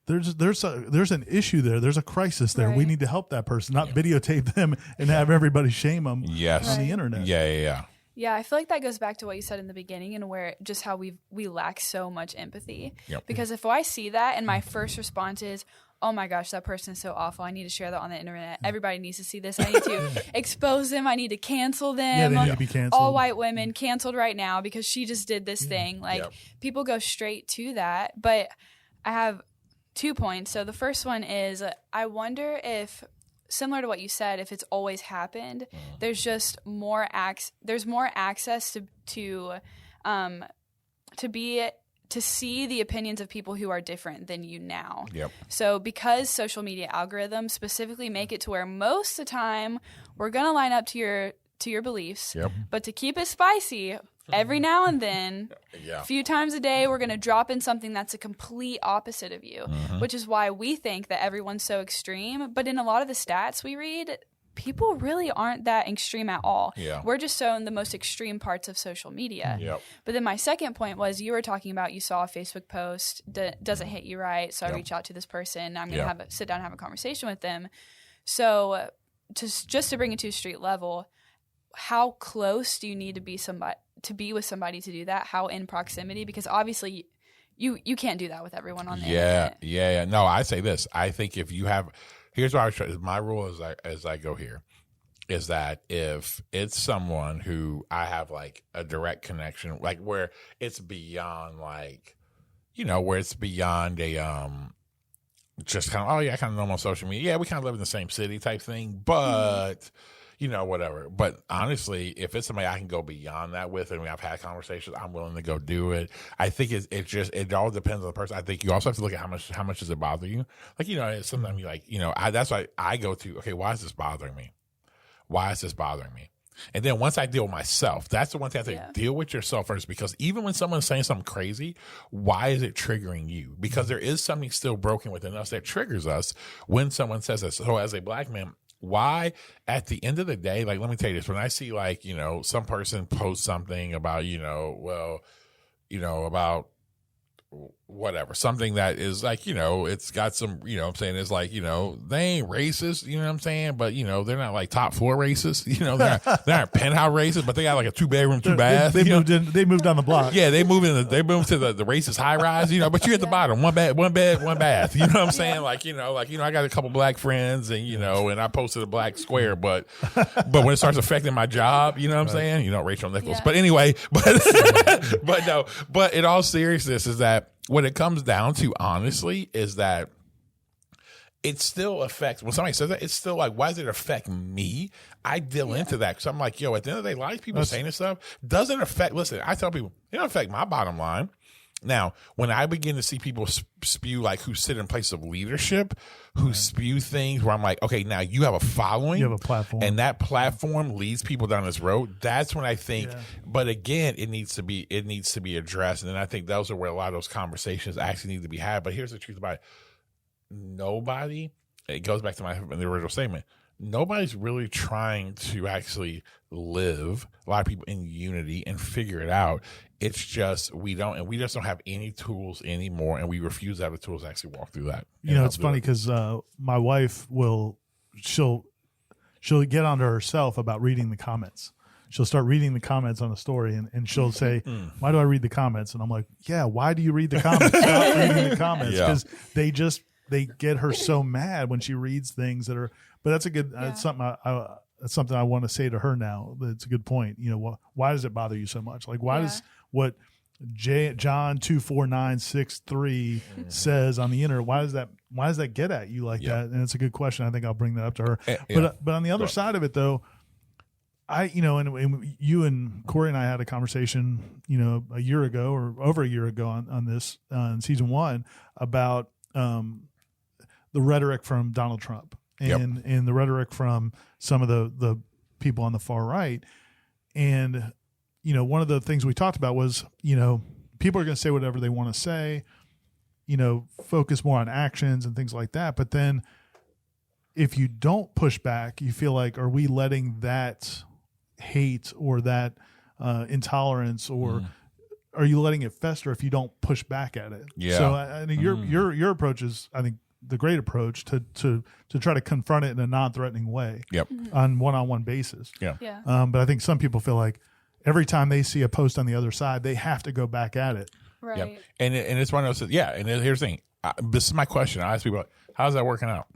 there's an issue there. There's a crisis there.
Right.
We need to help that person, not videotape them and have everybody shame them on the internet.
Yeah.
Yeah, I feel like that goes back to what you said in the beginning and where just how we lack so much empathy.
Yep.
Because if I see that and my first response is, oh my gosh, that person is so awful. I need to share that on the internet. Everybody needs to see this. I need to expose them. I need to cancel them.
Yeah, they need to be canceled.
All white women canceled right now because she just did this thing. Like people go straight to that. But I have 2 points. So the first one is I wonder if, similar to what you said, if it's always happened, there's just more there's more access to see the opinions of people who are different than you now.
Yep.
So because social media algorithms specifically make it to where most of the time we're going to line up to your beliefs, but to keep it spicy, every now and then, a few times a day, we're going to drop in something that's a complete opposite of you, which is why we think that everyone's so extreme. But in a lot of the stats we read, people really aren't that extreme at all.
Yeah.
We're just showing the most extreme parts of social media.
Yep.
But then my second point was you were talking about you saw a Facebook post that doesn't hit you right, so I reach out to this person. I'm going to sit down and have a conversation with them. So just to bring it to a street level, how close do you need to be with somebody to do that? How in proximity? Because obviously you can't do that with everyone on the internet.
Yeah. No, I say this. I think if you have, here's what my rule as I go here is that if it's someone who I have like a direct connection, like where it's beyond like, where it's beyond a, just kind of, kind of normal social media. Yeah, we kind of live in the same city type thing, but whatever. But honestly, if it's somebody I can go beyond that with, and I've had conversations, I'm willing to go do it. I think it all depends on the person. I think you also have to look at how much does it bother you. Like, sometimes you like, that's why I go to, okay, why is this bothering me? Why is this bothering me? And then once I deal with myself, that's the one thing I think, deal with yourself first, because even when someone's saying something crazy, why is it triggering you? Because there is something still broken within us that triggers us when someone says this. So as a black man, why at the end of the day, like, let me tell you this, when I see like, some person post something about, about whatever, something that is like, it's got some, I'm saying it's like, they ain't racist, you know what I'm saying? But, they're not like top floor racist, they're not penthouse racist, but they got like a 2-bedroom, 2-bath.
They moved down the block.
Yeah, they moved to the racist high rise, but you're at the bottom, one bed, one bath. You know what I'm saying? Like, I got a couple black friends and, and I posted a black square, but when it starts affecting my job, you know what I'm saying? Rachel Nichols.
Yeah.
But anyway, but in all seriousness is that what it comes down to, honestly, is that it still affects, when somebody says that, it's still like, why does it affect me? I deal into that because I'm like, at the end of the day, a lot of people saying this stuff doesn't affect, listen, I tell people, it don't affect my bottom line. Now, when I begin to see people spew, like, who sit in place of leadership, who spew things where I'm like, okay, now you have a following.
You have a platform.
And that platform leads people down this road. That's when I think, but again, it needs to be addressed. And then I think those are where a lot of those conversations actually need to be had. But here's the truth about it. Nobody, it goes back to the original statement, nobody's really trying to actually live, a lot of people, in unity and figure it out. It's just we just don't have any tools anymore, and we refuse to have the tools to actually walk through that.
It's funny because my wife she'll get onto herself about reading the comments. She'll start reading the comments on a story, and she'll say, "Why do I read the comments?" And I'm like, "Yeah, why do you read the comments? Stop reading the comments, because they get her so mad when she reads things that are." But that's a good that's something I want to say to her now. That's a good point. Why does it bother you so much? Like, why does what John 24963 says on the internet, why does that get at you like that? And it's a good question. I think I'll bring that up to her. But on the other side of it, though, and you and Corey and I had a conversation, a year ago or over a year ago on this in season 1 about the rhetoric from Donald Trump. and the rhetoric from some of the people on the far right. And, one of the things we talked about was, people are going to say whatever they want to say, focus more on actions and things like that. But then if you don't push back, you feel like, are we letting that hate or that intolerance, or are you letting it fester if you don't push back at it?
Yeah.
So I mean, your approach is, I think, the great approach to try to confront it in a non-threatening way.
Yep.
On one-on-one basis.
Yeah.
But I think some people feel like every time they see a post on the other side, they have to go back at it.
Right.
Yep. And it's one of those. Yeah. And here's the thing. This is my question. I ask people, how's that working out?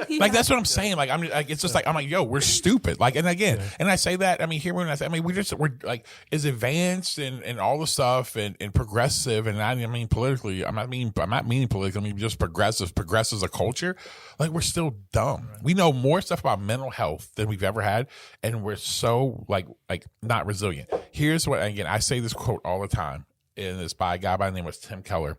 Like, that's what I'm saying. Like, I'm like, it's just like, I'm like, yo, we're stupid. Like, and again, and I say that, I mean, here when I say, I mean, we're like, is advanced and all the stuff and progressive. And I mean, politically, I'm not meaning politically, I mean, just progressive as a culture. Like, we're still dumb. Right. We know more stuff about mental health than we've ever had. And we're so like not resilient. Here's what, again, I say this quote all the time. And it's by a guy by the name of Tim Keller.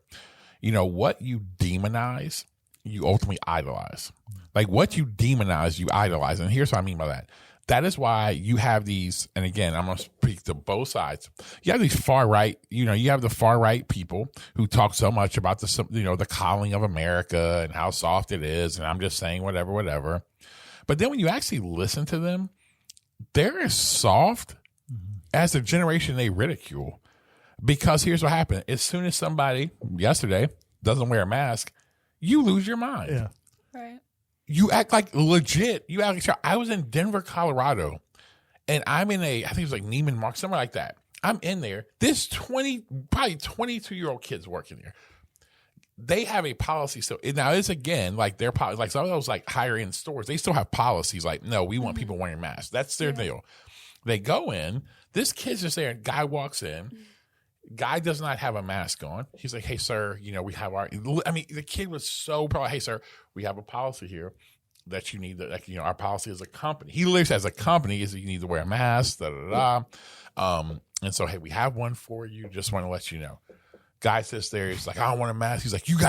What you demonize, you ultimately idolize. Like, what you demonize, you idolize. And here's what I mean by that. That is why you have these, and again, I'm going to speak to both sides. You have these far right, you have the far right people who talk so much about the calling of America and how soft it is. And I'm just saying whatever. But then when you actually listen to them, they're as soft as the generation they ridicule. Because here's what happened. As soon as somebody yesterday doesn't wear a mask, you lose your mind.
Yeah.
Right.
You act like legit. You act like, I was in Denver, Colorado, and I'm in I think it was like Neiman Marcus, somewhere like that. I'm in there. This probably 22-year-old kid's working there. They have a policy. So now it's again like their policy, like some of those like higher end stores, they still have policies like, no, we want people wearing masks. That's their deal. They go in, this kid's just there, and guy walks in. Guy does not have a mask on. He's like, hey, sir, we have the kid was so probably, hey, sir, we have a policy here that you need to, our policy as a company. He lives as a company is that you need to wear a mask, And so, hey, we have one for you. Just want to let you know. Guy sits there. He's like, I don't want a mask. He's like, you need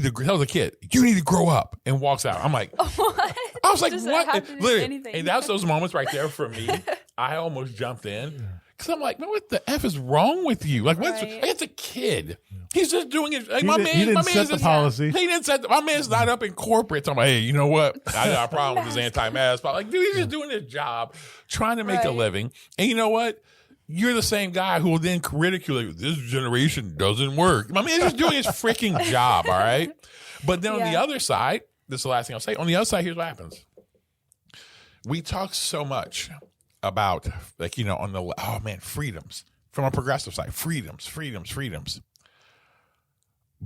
to, tell the kid, you need to grow up, and walks out. I'm like, what? I was like, what? Literally, and that's those moments right there for me. I almost jumped in. Because I'm like, man, what the F is wrong with you? Like, it's a kid. He's just doing it. Like, my man's
set the policy.
He didn't set my man's not up in corporate. I'm like, hey, you know what? I got a problem with this anti-mask. Like, dude, he's just doing his job, trying to make a living. And you know what? You're the same guy who will then ridicule you. This generation doesn't work. My man's just doing his freaking job, all right? But then on the other side, this is the last thing I'll say. On the other side, here's what happens. We talk so much about on the freedoms from a progressive side, freedoms.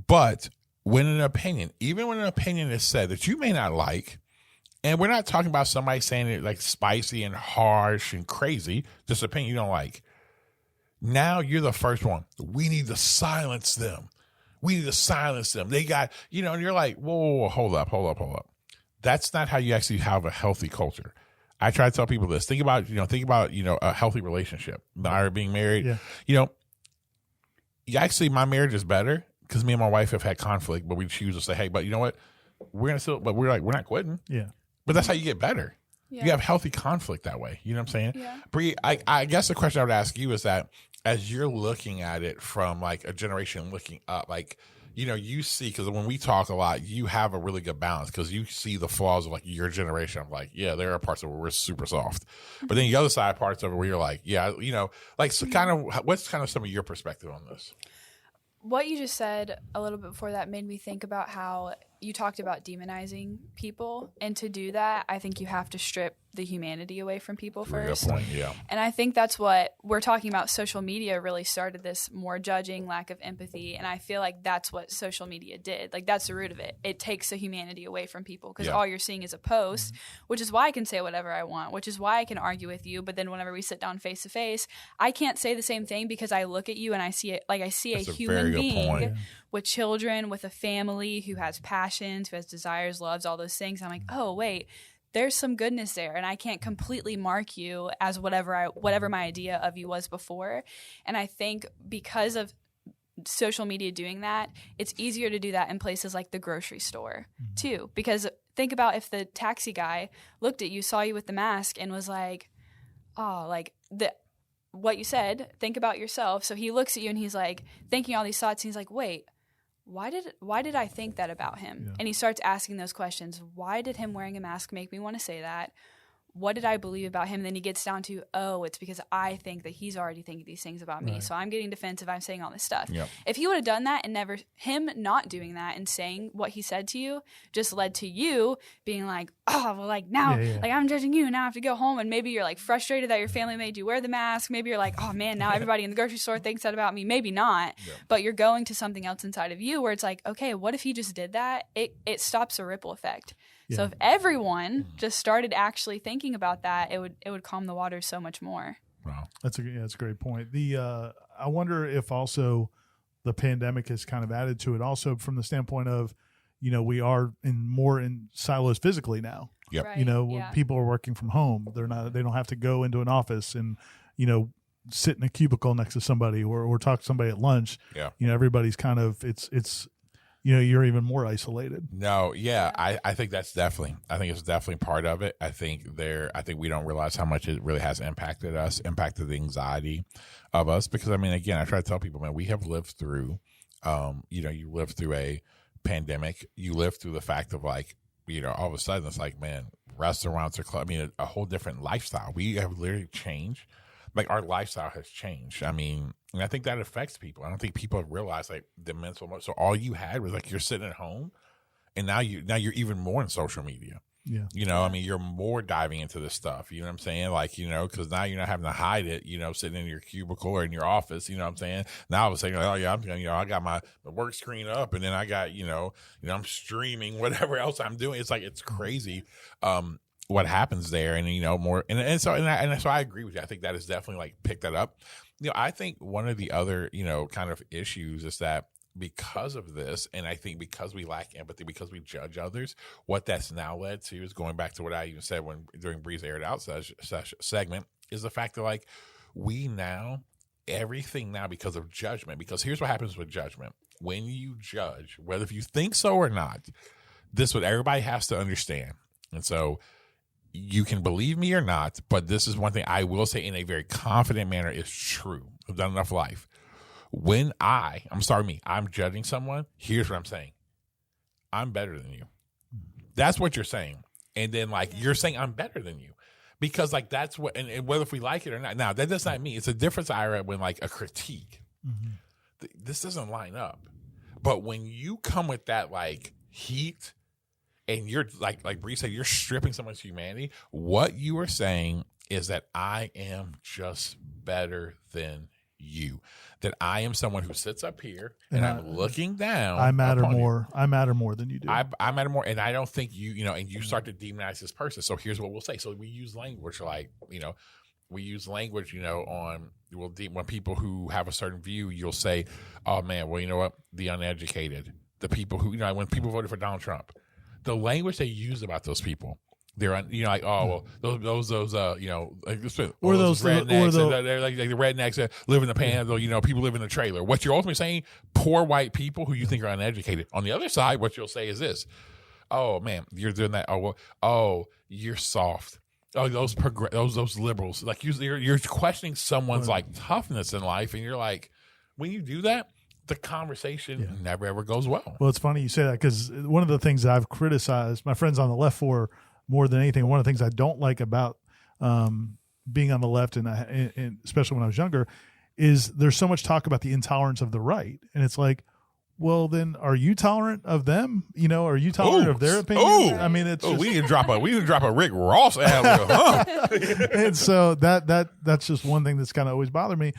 But when an opinion is said that you may not like, and we're not talking about somebody saying it like spicy and harsh and crazy, just opinion you don't like. Now you're the first one. We need to silence them. They got, and you're like, whoa, hold up. That's not how you actually have a healthy culture. I try to tell people this. Think about a healthy relationship. Ira being married. Yeah. Actually, my marriage is better because me and my wife have had conflict, but we choose to say, hey, but you know what? We're we're not quitting.
Yeah.
But that's how you get better. Yeah. You have healthy conflict that way. You know what I'm saying? Yeah. Bri, I guess the question I would ask you is that as you're looking at it from like a generation looking up, like, you see, because when we talk a lot, you have a really good balance because you see the flaws of like your generation. I'm like, yeah, there are parts of it where we're super soft. But then the other side parts of it where you're like, yeah, so kind of what's kind of some of your perspective on this?
What you just said a little bit before that made me think about how you talked about demonizing people. And to do that, I think you have to strip the humanity away from people first.
Good point, yeah.
And I think that's what we're talking about. Social media really started this more judging, lack of empathy. And I feel like that's what social media did. Like, that's the root of it. It takes the humanity away from people because all you're seeing is a post, which is why I can say whatever I want, which is why I can argue with you. But then whenever we sit down face to face, I can't say the same thing because I look at you and I see it like I see a human being with children, with a family who has passions, who has desires, loves, all those things. I'm like, oh, wait. There's some goodness there, and I can't completely mark you as whatever my idea of you was before. And I think because of social media doing that, it's easier to do that in places like the grocery store too. Because think about if the taxi guy looked at you, saw you with the mask, and was like, oh, like what you said, think about yourself. So he looks at you and he's like thinking all these thoughts, and he's like, wait, why did I think that about him? Yeah. And he starts asking those questions. Why did him wearing a mask make me want to say that? What did I believe about him? And then he gets down to, oh, it's because I think that he's already thinking these things about me. So I'm getting defensive. I'm saying all this stuff. Yep. If he would have done that and him not doing that and saying what he said to you just led to you being like, oh, well, like now, like I'm judging you. Now I have to go home. And maybe you're like frustrated that your family made you wear the mask. Maybe you're like, oh man, now everybody in the grocery store thinks that about me. Maybe not. Yep. But you're going to something else inside of you where it's like, okay, what if he just did that? It stops a ripple effect. Yeah. So if everyone just started actually thinking about that, it would calm the waters so much more.
Wow, that's a great point. I wonder if also the pandemic has kind of added to it, also from the standpoint of, we are more in silos physically now.
Yep.
Right. People are working from home. They don't have to go into an office and sit in a cubicle next to somebody or talk to somebody at lunch.
Yeah.
Everybody's kind of it's. You're even more isolated.
No, yeah, I think it's definitely part of it. I think we don't realize how much it really has impacted the anxiety of us. Because I mean, again, I try to tell people, man, we have lived through, you lived through a pandemic. You lived through the fact of like, all of a sudden it's like, man, restaurants are closed. I mean, a whole different lifestyle. We have literally changed. Like our lifestyle has changed. I mean, and I think that affects people. I don't think people realize like the mental. So all you had was like you're sitting at home, and now you're even more in social media. Yeah. I mean, you're more diving into this stuff. You know what I'm saying? Like, because now you're not having to hide it. Sitting in your cubicle or in your office. You know what I'm saying? Now I was saying, oh yeah, I got my work screen up, and then I got I'm streaming whatever else I'm doing. It's like it's crazy. What happens there, and more, and so I agree with you. I think that is definitely like pick that up. I think one of the other kind of issues is that because of this, and I think because we lack empathy, because we judge others, what that's now led to is going back to what I even said during Bri's aired out segment is the fact that like everything now because of judgment. Because here's what happens with judgment: when you judge, whether if you think so or not, this is what everybody has to understand, and so. You can believe me or not, but this is one thing I will say in a very confident manner is true. I've done enough life. When I'm judging someone, here's what I'm saying. I'm better than you. That's what you're saying. And then like you're saying I'm better than you. Because like that's what, and whether if we like it or not. Now that does not mean, it's a difference, Ira, when like a critique. Mm-hmm. This doesn't line up. But when you come with that like heat, and you're like Bri said, you're stripping someone's humanity. What you are saying is that I am just better than you. That I am someone who sits up here and I'm looking down.
I matter more. I matter more than you do.
I matter more, and I don't think and you start to demonize this person. So here's what we'll say. So we use language like, when people who have a certain view, you'll say, oh man, well, you know what? The uneducated, the people who, when people voted for Donald Trump. The language they use about those people, they're like, oh well, those rednecks, they're like the rednecks that live in the panhandle. People live in the trailer. What you're ultimately saying, poor white people who you think are uneducated. On the other side, what you'll say is this: oh man, you're doing that. Oh, you're soft. Oh, those liberals. Like you're questioning someone's like toughness in life, and you're like, when you do that. The conversation never ever goes well.
Well, it's funny you say that because one of the things that I've criticized my friends on the left for more than anything, one of the things I don't like about being on the left and especially when I was younger, is there's so much talk about the intolerance of the right, and it's like, well, then are you tolerant of them? Are you tolerant of their opinion? I mean, it's
we can drop a Rick Ross ad, huh?
And so that's just one thing that's kind of always bothered me.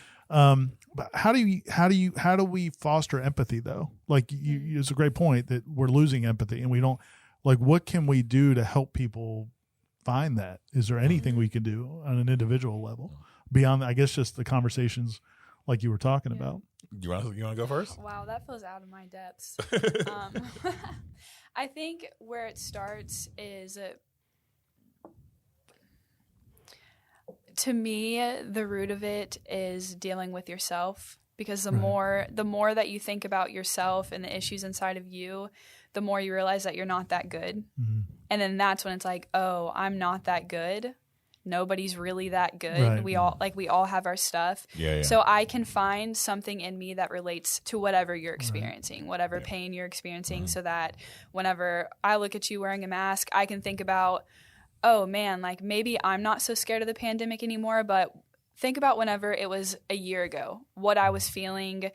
But how do we foster empathy though? Like it's a great point that we're losing empathy and we don't like, what can we do to help people find that? Is there anything we can do on an individual level beyond, I guess, just the conversations like you were talking about?
You want to go first?
Wow, that feels out of my depths. I think where it starts is to me, the root of it is dealing with yourself, because the more that you think about yourself and the issues inside of you, the more you realize that you're not that good. And then that's when it's like, oh, I'm not that good. Nobody's really that good.
Right.
We all have our stuff. So I can find something in me that relates to whatever you're experiencing, whatever pain you're experiencing, so that whenever I look at you wearing a mask, I can think about, oh man, like maybe I'm not so scared of the pandemic anymore, but think about whenever it was a year ago, what I was feeling,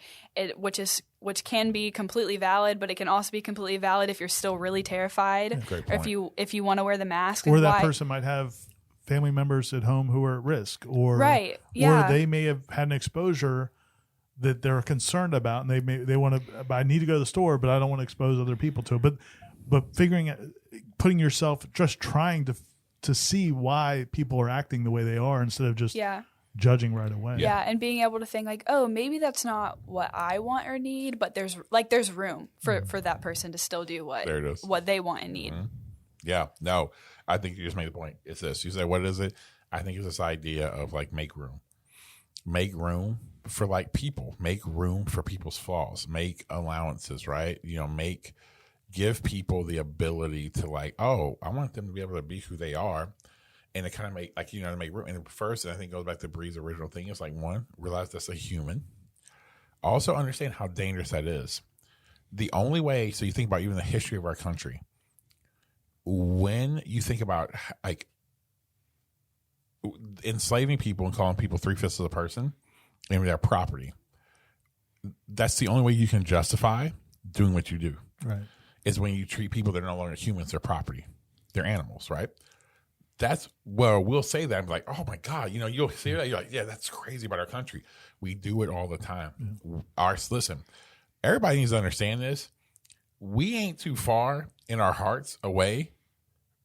which can be completely valid, but it can also be completely valid if you're still really terrified, or if you want to wear the mask.
Or that person might have family members at home who are at risk, or
or
they may have had an exposure that they're concerned about, and they want to. I need to go to the store, but I don't want to expose other people to it. But putting yourself, just trying to see why people are acting the way they are instead of just judging right away.
Yeah, and being able to think like, oh, maybe that's not what I want or need, but there's room for that person to still do what they want and need.
Yeah, no, I think you just made the point. It's this. You say, what is it? I think it's this idea of like make room for like people, make room for people's flaws, make allowances, right? Give people the ability to like, oh, I want them to be able to be who they are. And to kind of make, like, to make room. And first, and I think it goes back to Bri's original thing, is like, one, realize that's a human. Also understand how dangerous that is. The only way, so you think about even the history of our country, when you think about like enslaving people and calling people 3/5 of the person and their property, that's the only way you can justify doing what you do.
Right.
Is when you treat people that are no longer humans, they're property. They're animals, right? We'll say that and be like, oh my God, you'll say that. You're like, yeah, that's crazy about our country. We do it all the time. Listen, everybody needs to understand this. We ain't too far in our hearts away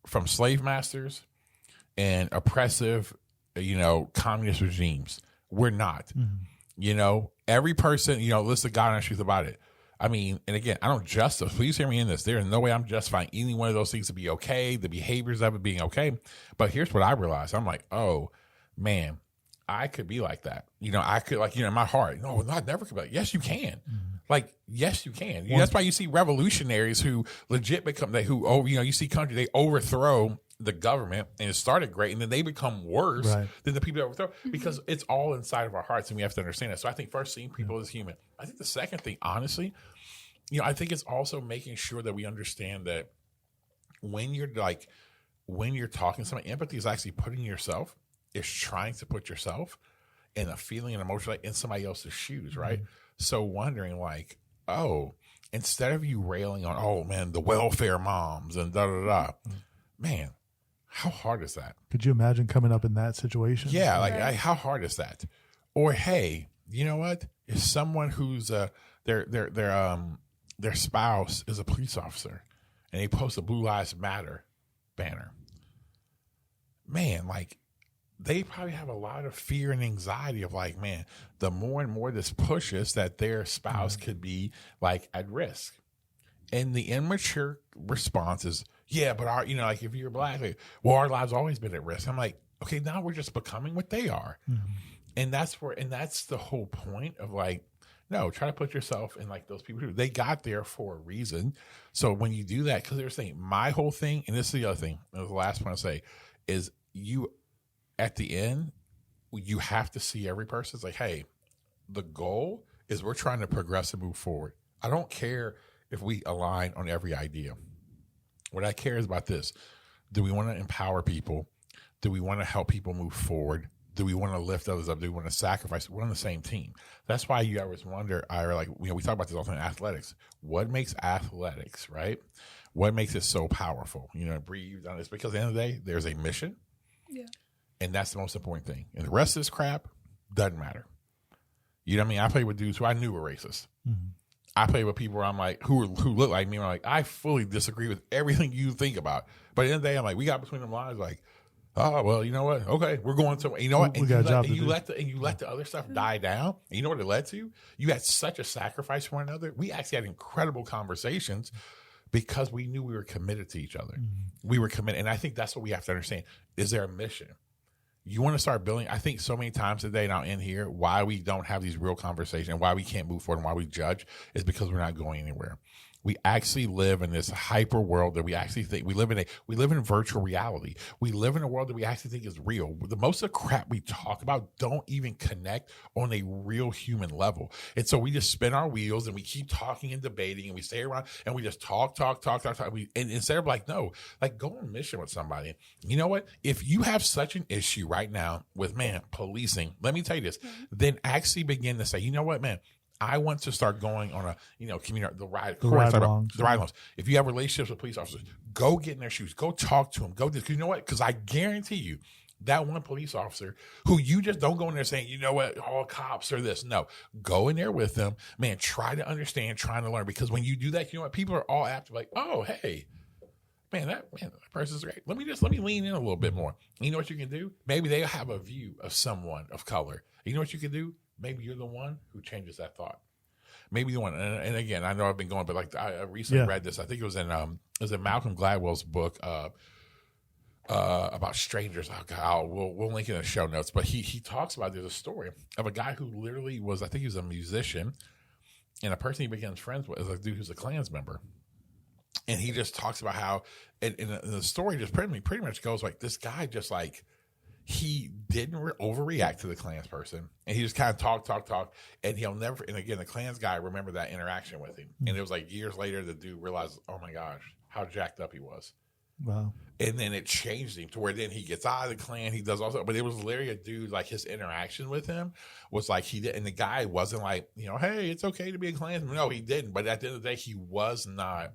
from slave masters and oppressive, communist regimes. We're not. Every person, listen to God honest truth about it. I mean, and again, I don't justify, please hear me in this. There is no way I'm justifying any one of those things to be okay, the behaviors of it being okay. But here's what I realized. I'm like, oh, man, I could be like that. I could, like, in my heart, no, I never could be like, yes, you can. Like, yes, you can. That's why you see revolutionaries who legit become, you see countries, they overthrow the government, and it started great, and then they become worse than the people that overthrow, because it's all inside of our hearts, and we have to understand that. So I think first, seeing people as human. I think the second thing, honestly, I think it's also making sure that we understand that when you're talking to somebody, empathy is actually trying to put yourself in a feeling and emotion in somebody else's shoes, right? So wondering like, oh, instead of you railing on, oh man, the welfare moms and man, how hard is that?
Could you imagine coming up in that situation?
Yeah, how hard is that? Or hey, you know what? If someone who's their spouse is a police officer and they post a Blue Lives Matter banner, man, like they probably have a lot of fear and anxiety of like, man, the more and more this pushes that their spouse could be like at risk. And the immature response is, yeah, but like if you're black, like, well, our lives always been at risk. I'm like, okay, now we're just becoming what they are. And that's the whole point of like, no, try to put yourself in like those people who they got there for a reason. So when you do that, because they're saying my whole thing, and this is the other thing, and the last one I say is you at the end, you have to see every person. It's like, hey, the goal is we're trying to progress and move forward. I don't care if we align on every idea. What I care is about this. Do we want to empower people? Do we want to help people move forward? Do we want to lift others up? Do we want to sacrifice? We're on the same team. That's why you always wonder, Ira, like, we talk about this all the time in athletics. What makes athletics, right? What makes it so powerful? Bri, you've done this because at the end of the day, there's a mission.
Yeah.
And that's the most important thing. And the rest of this crap doesn't matter. You know what I mean? I played with dudes who I knew were racist. I play with people where I'm like, who look like me. I'm like, I fully disagree with everything you think about. But at the end of the day, I'm like, we got between them lines, like, oh, well, you know what? Okay, we're going to, you know what? And you let the other stuff die down. And you know what it led to? You had such a sacrifice for one another. We actually had incredible conversations because we knew we were committed to each other. We were committed. And I think that's what we have to understand. Is there a mission? you want to start building. I think so many times today, now in here, why we don't have these real conversations, why we can't move forward, and why we judge is because we're not going anywhere. We actually live in this hyper world that we actually think we live in virtual reality. We live in a world that we actually think is real. The most of the crap we talk about don't even connect on a real human level. And so we just spin our wheels and we keep talking and debating and we stay around and we just talk. And instead of like, no, like go on a mission with somebody. You know what? If you have such an issue right now with, policing, let me tell you this, then actually begin to say, you know what, man, I want to start going on a, community, the ride alongs. If you have relationships with police officers, go get in their shoes, go talk to them, go this. You know what? Because I guarantee you, that one police officer who you just don't go in there saying, you know what, all cops are this. No, go in there with them, man. Try to understand, trying to learn. Because when you do that, you know what? People are all apt to be like, oh, hey. That person's great. Let me lean in a little bit more. You know what you can do? Maybe they have a view of someone of color. You know what you can do? Maybe you're the one who changes that thought. Maybe the one, and again, I know I've been going, but like I recently read this. I think it was in Malcolm Gladwell's book about strangers. Oh God, we'll link it in the show notes. But he talks about, there's a story of a guy who literally was, I think he was a musician, and a person he became friends with is a dude who's a Klans member. And he just talks about how, and the story just pretty much goes like, this guy just like, he didn't overreact to the Klans person, and he just kind of talk, and he'll never. And again, the Klans guy remembered that interaction with him, and it was like years later the dude realized, oh my gosh, how jacked up he was.
Wow.
And then it changed him to where then he gets out of the Klan, he does also, but it was literally a dude, like his interaction with him was like he did, and the guy wasn't like, hey, it's okay to be a Klansman. No, he didn't. But at the end of the day, he was not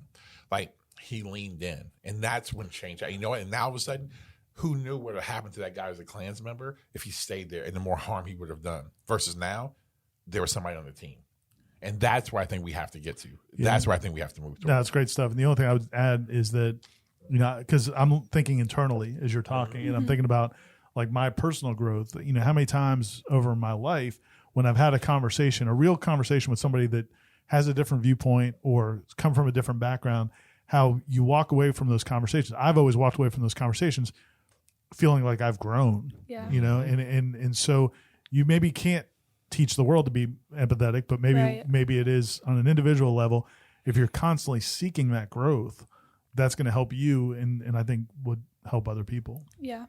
like, he leaned in, and that's when change. You know what? And now all of a sudden, who knew what would have happened to that guy as a Klans member if he stayed there, and the more harm he would have done, versus now there was somebody on the team. And that's where I think we have to get to.
Yeah.
That's where I think we have to move towards.
No, that's great stuff. And the only thing I would add is that, because I'm thinking internally as you're talking, and I'm thinking about like my personal growth, how many times over my life when I've had a real conversation with somebody that has a different viewpoint or come from a different background, how you walk away from those conversations. I've always walked away from those conversations feeling like I've grown, and so you maybe can't teach the world to be empathetic, but maybe it is on an individual level. If you're constantly seeking that growth, that's going to help you, and I think would help other people. Yeah.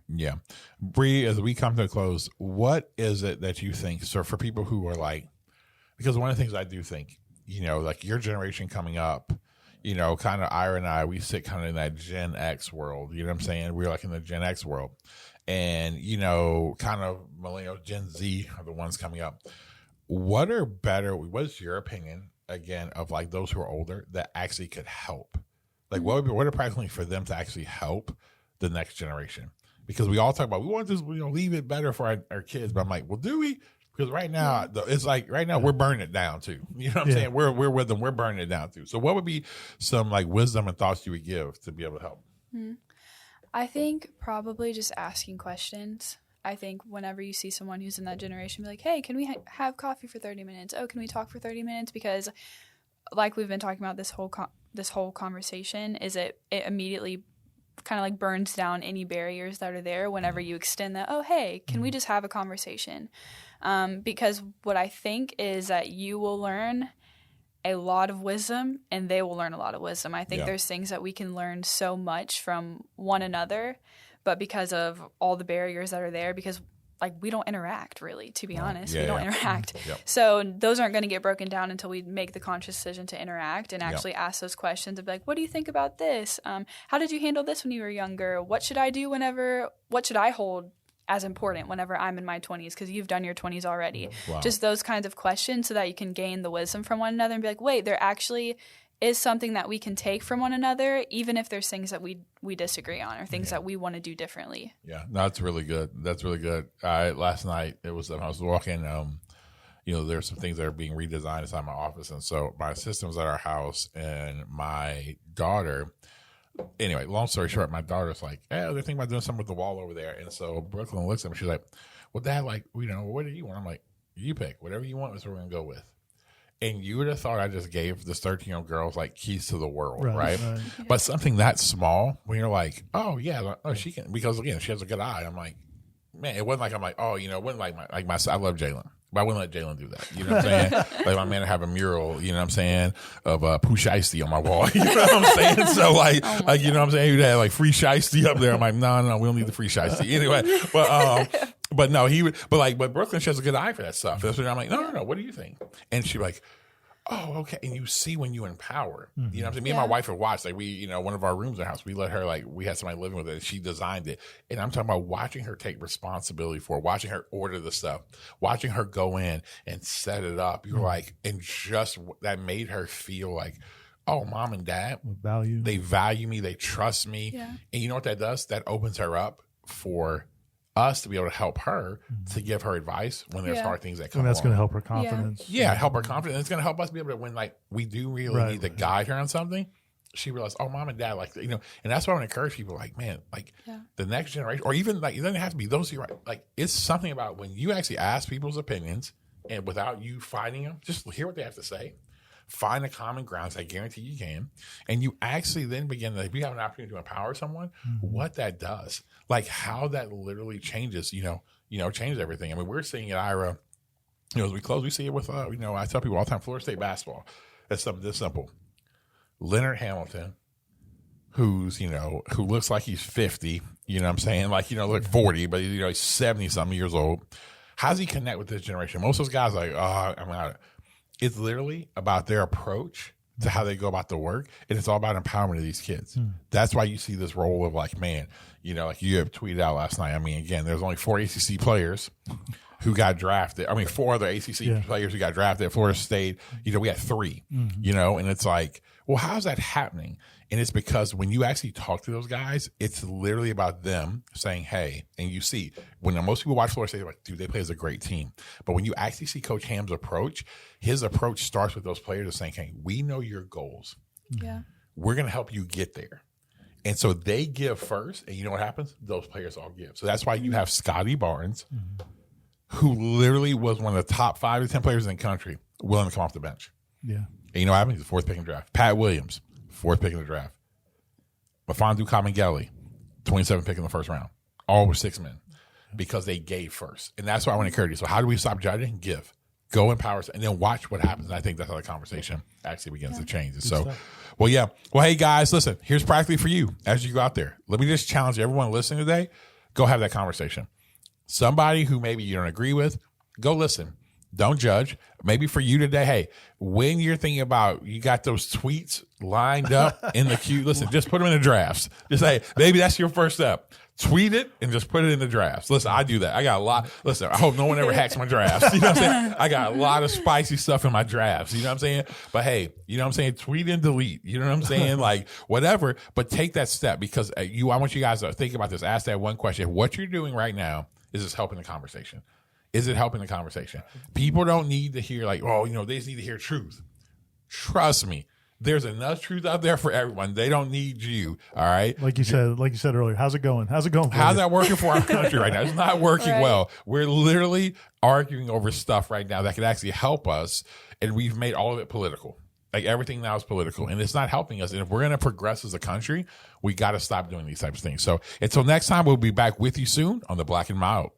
Bri, as we come to a close, what is it that you think, so for people who are like, because one of the things I do think, like your generation coming up, kind of Ira and I, we sit kind of in that Gen X world. You know what I'm saying? We're like in the Gen X world. And, kind of millennial, Gen Z are the ones coming up. What is your opinion, again, of like those who are older that actually could help? Like what are practically for them to actually help the next generation? Because we all talk about, we want this, leave it better for our kids. But I'm like, well, do we? Because right now, it's like we're burning it down too. You know what I'm saying? We're with them. We're burning it down too. So what would be some like wisdom and thoughts you would give to be able to help?
I think probably just asking questions. I think whenever you see someone who's in that generation, be like, hey, can we have coffee for 30 minutes? Oh, can we talk for 30 minutes? Because like we've been talking about this whole conversation, is it immediately kind of like burns down any barriers that are there whenever you extend that, oh, hey, can we just have a conversation? Because what I think is that you will learn a lot of wisdom and they will learn a lot of wisdom. I think there's things that we can learn so much from one another, but because of all the barriers that are there, because like we don't interact really, to be honest. We don't interact. So those aren't going to get broken down until we make the conscious decision to interact and actually ask those questions and be like, what do you think about this? How did you handle this when you were younger? What should I do what should I hold as important whenever I'm in my 20s? Because you've done your 20s already. Wow. Just those kinds of questions so that you can gain the wisdom from one another and be like, wait, there actually is something that we can take from one another, even if there's things that we disagree on or things that we want to do differently.
Yeah, no, that's really good. That's really good. Last night, I was walking, there's some things that are being redesigned inside my office. And so my assistant was at our house and my daughter, anyway, long story short, my daughter's like, hey, they're thinking about doing something with the wall over there. And so Brooklyn looks at me, she's like, well, Dad, like, what do you want? I'm like, you pick. Whatever you want is what we're going to go with. And you would have thought I just gave this 13-year-old girl like keys to the world, right? But something that small, when you're like, oh, yeah, she can, because again, she has a good eye. I'm like, man, it wasn't like I'm like, oh, you know, it wasn't like my I love Jalen. But I wouldn't let Jalen do that. You know what I'm saying? Like my man would have a mural, you know what I'm saying, of Pooh Shiesty on my wall. You know what I'm saying? So like you know what I'm saying? He'd have like free Shiesty up there. I'm like, no, we don't need the free Shiesty. Anyway, but no, he would, but Brooklyn, she has a good eye for that stuff. That's what I'm like, no, what do you think? And she'd be like, oh, okay. And you see when you empower, you know what I'm saying? Me and my wife would watch, like we, you know, one of our rooms in the house, we let her, like, we had somebody living with it and she designed it. And I'm talking about watching her take responsibility for it, watching her order the stuff, watching her go in and set it up. You're like, and just that made her feel like, oh, mom and dad, they value me, they trust me. Yeah. And you know what that does? That opens her up for us to be able to help her to give her advice when there's hard things that come
and that's going to help her
confidence.
Help her confidence. It's going to help us be able to, when like we do really need to guide her on something, she realized, oh, mom and dad, like, you know, and that's why I want to encourage people, like, man, like the next generation, or even like, it doesn't have to be those who like, it's something about when you actually ask people's opinions and without you fighting them, just hear what they have to say. Find a common ground, I guarantee you can. And you actually then begin to, if you have an opportunity to empower someone, what that does, like how that literally changes, changes everything. I mean, we're seeing at Ira, you know, as we close, we see it with, I tell people all the time, Florida State basketball. It's something this simple. Leonard Hamilton, who looks like he's 50, you know what I'm saying? Like, look 40, but, he's 70-something years old. How does he connect with this generation? Most of those guys are like, oh, I'm out. It's literally about their approach to how they go about the work, and it's all about empowerment of these kids. That's why you see this role of like, man, like you have tweeted out last night. I mean, again, there's only 4 ACC players who got drafted. I mean, 4 other ACC players who got drafted at Florida State. We had 3, and it's like, well, how's that happening? And it's because when you actually talk to those guys, it's literally about them saying, hey, and you see, when most people watch Florida State, they're like, dude, they play as a great team. But when you actually see Coach Ham's approach, his approach starts with those players saying, hey, we know your goals. Yeah. We're going to help you get there. And so they give first, and you know what happens? Those players all give. So that's why you have Scotty Barnes, who literally was one of the top 5 to 10 players in the country, willing to come off the bench. Yeah. And you know what happened? He's the 4th pick in the draft. Pat Williams, 4th pick in the draft. Mafandu Kamangeli, 27th pick in the first round. All were 6 men because they gave first. And that's why I want to encourage you. So how do we stop judging? Give. Go empower us, and then watch what happens. And I think that's how the conversation actually begins to change. And so, well, yeah. Well, hey, guys, listen, here's practically for you as you go out there. Let me just challenge everyone listening today. Go have that conversation. Somebody who maybe you don't agree with, go listen. Don't judge. Maybe for you today, hey, when you're thinking about, you got those tweets lined up in the queue, listen, just put them in the drafts. Just say, maybe that's your first step. Tweet it and just put it in the drafts. Listen, I do that. I got a lot. Listen, I hope no one ever hacks my drafts. You know what I'm saying? I got a lot of spicy stuff in my drafts. You know what I'm saying? But hey, you know what I'm saying? Tweet and delete. You know what I'm saying? Like whatever, but take that step because I want you guys to think about this. Ask that one question. What you're doing right now, is this helping the conversation? Is it helping the conversation? People don't need to hear like, oh, they just need to hear truth. Trust me. There's enough truth out there for everyone. They don't need you. All right.
Like you said earlier, how's it going? How's
that working for our country right now? It's not working well. We're literally arguing over stuff right now that could actually help us. And we've made all of it political. Like everything now is political and it's not helping us. And if we're going to progress as a country, we got to stop doing these types of things. So until next time, we'll be back with you soon on the Black and Mild.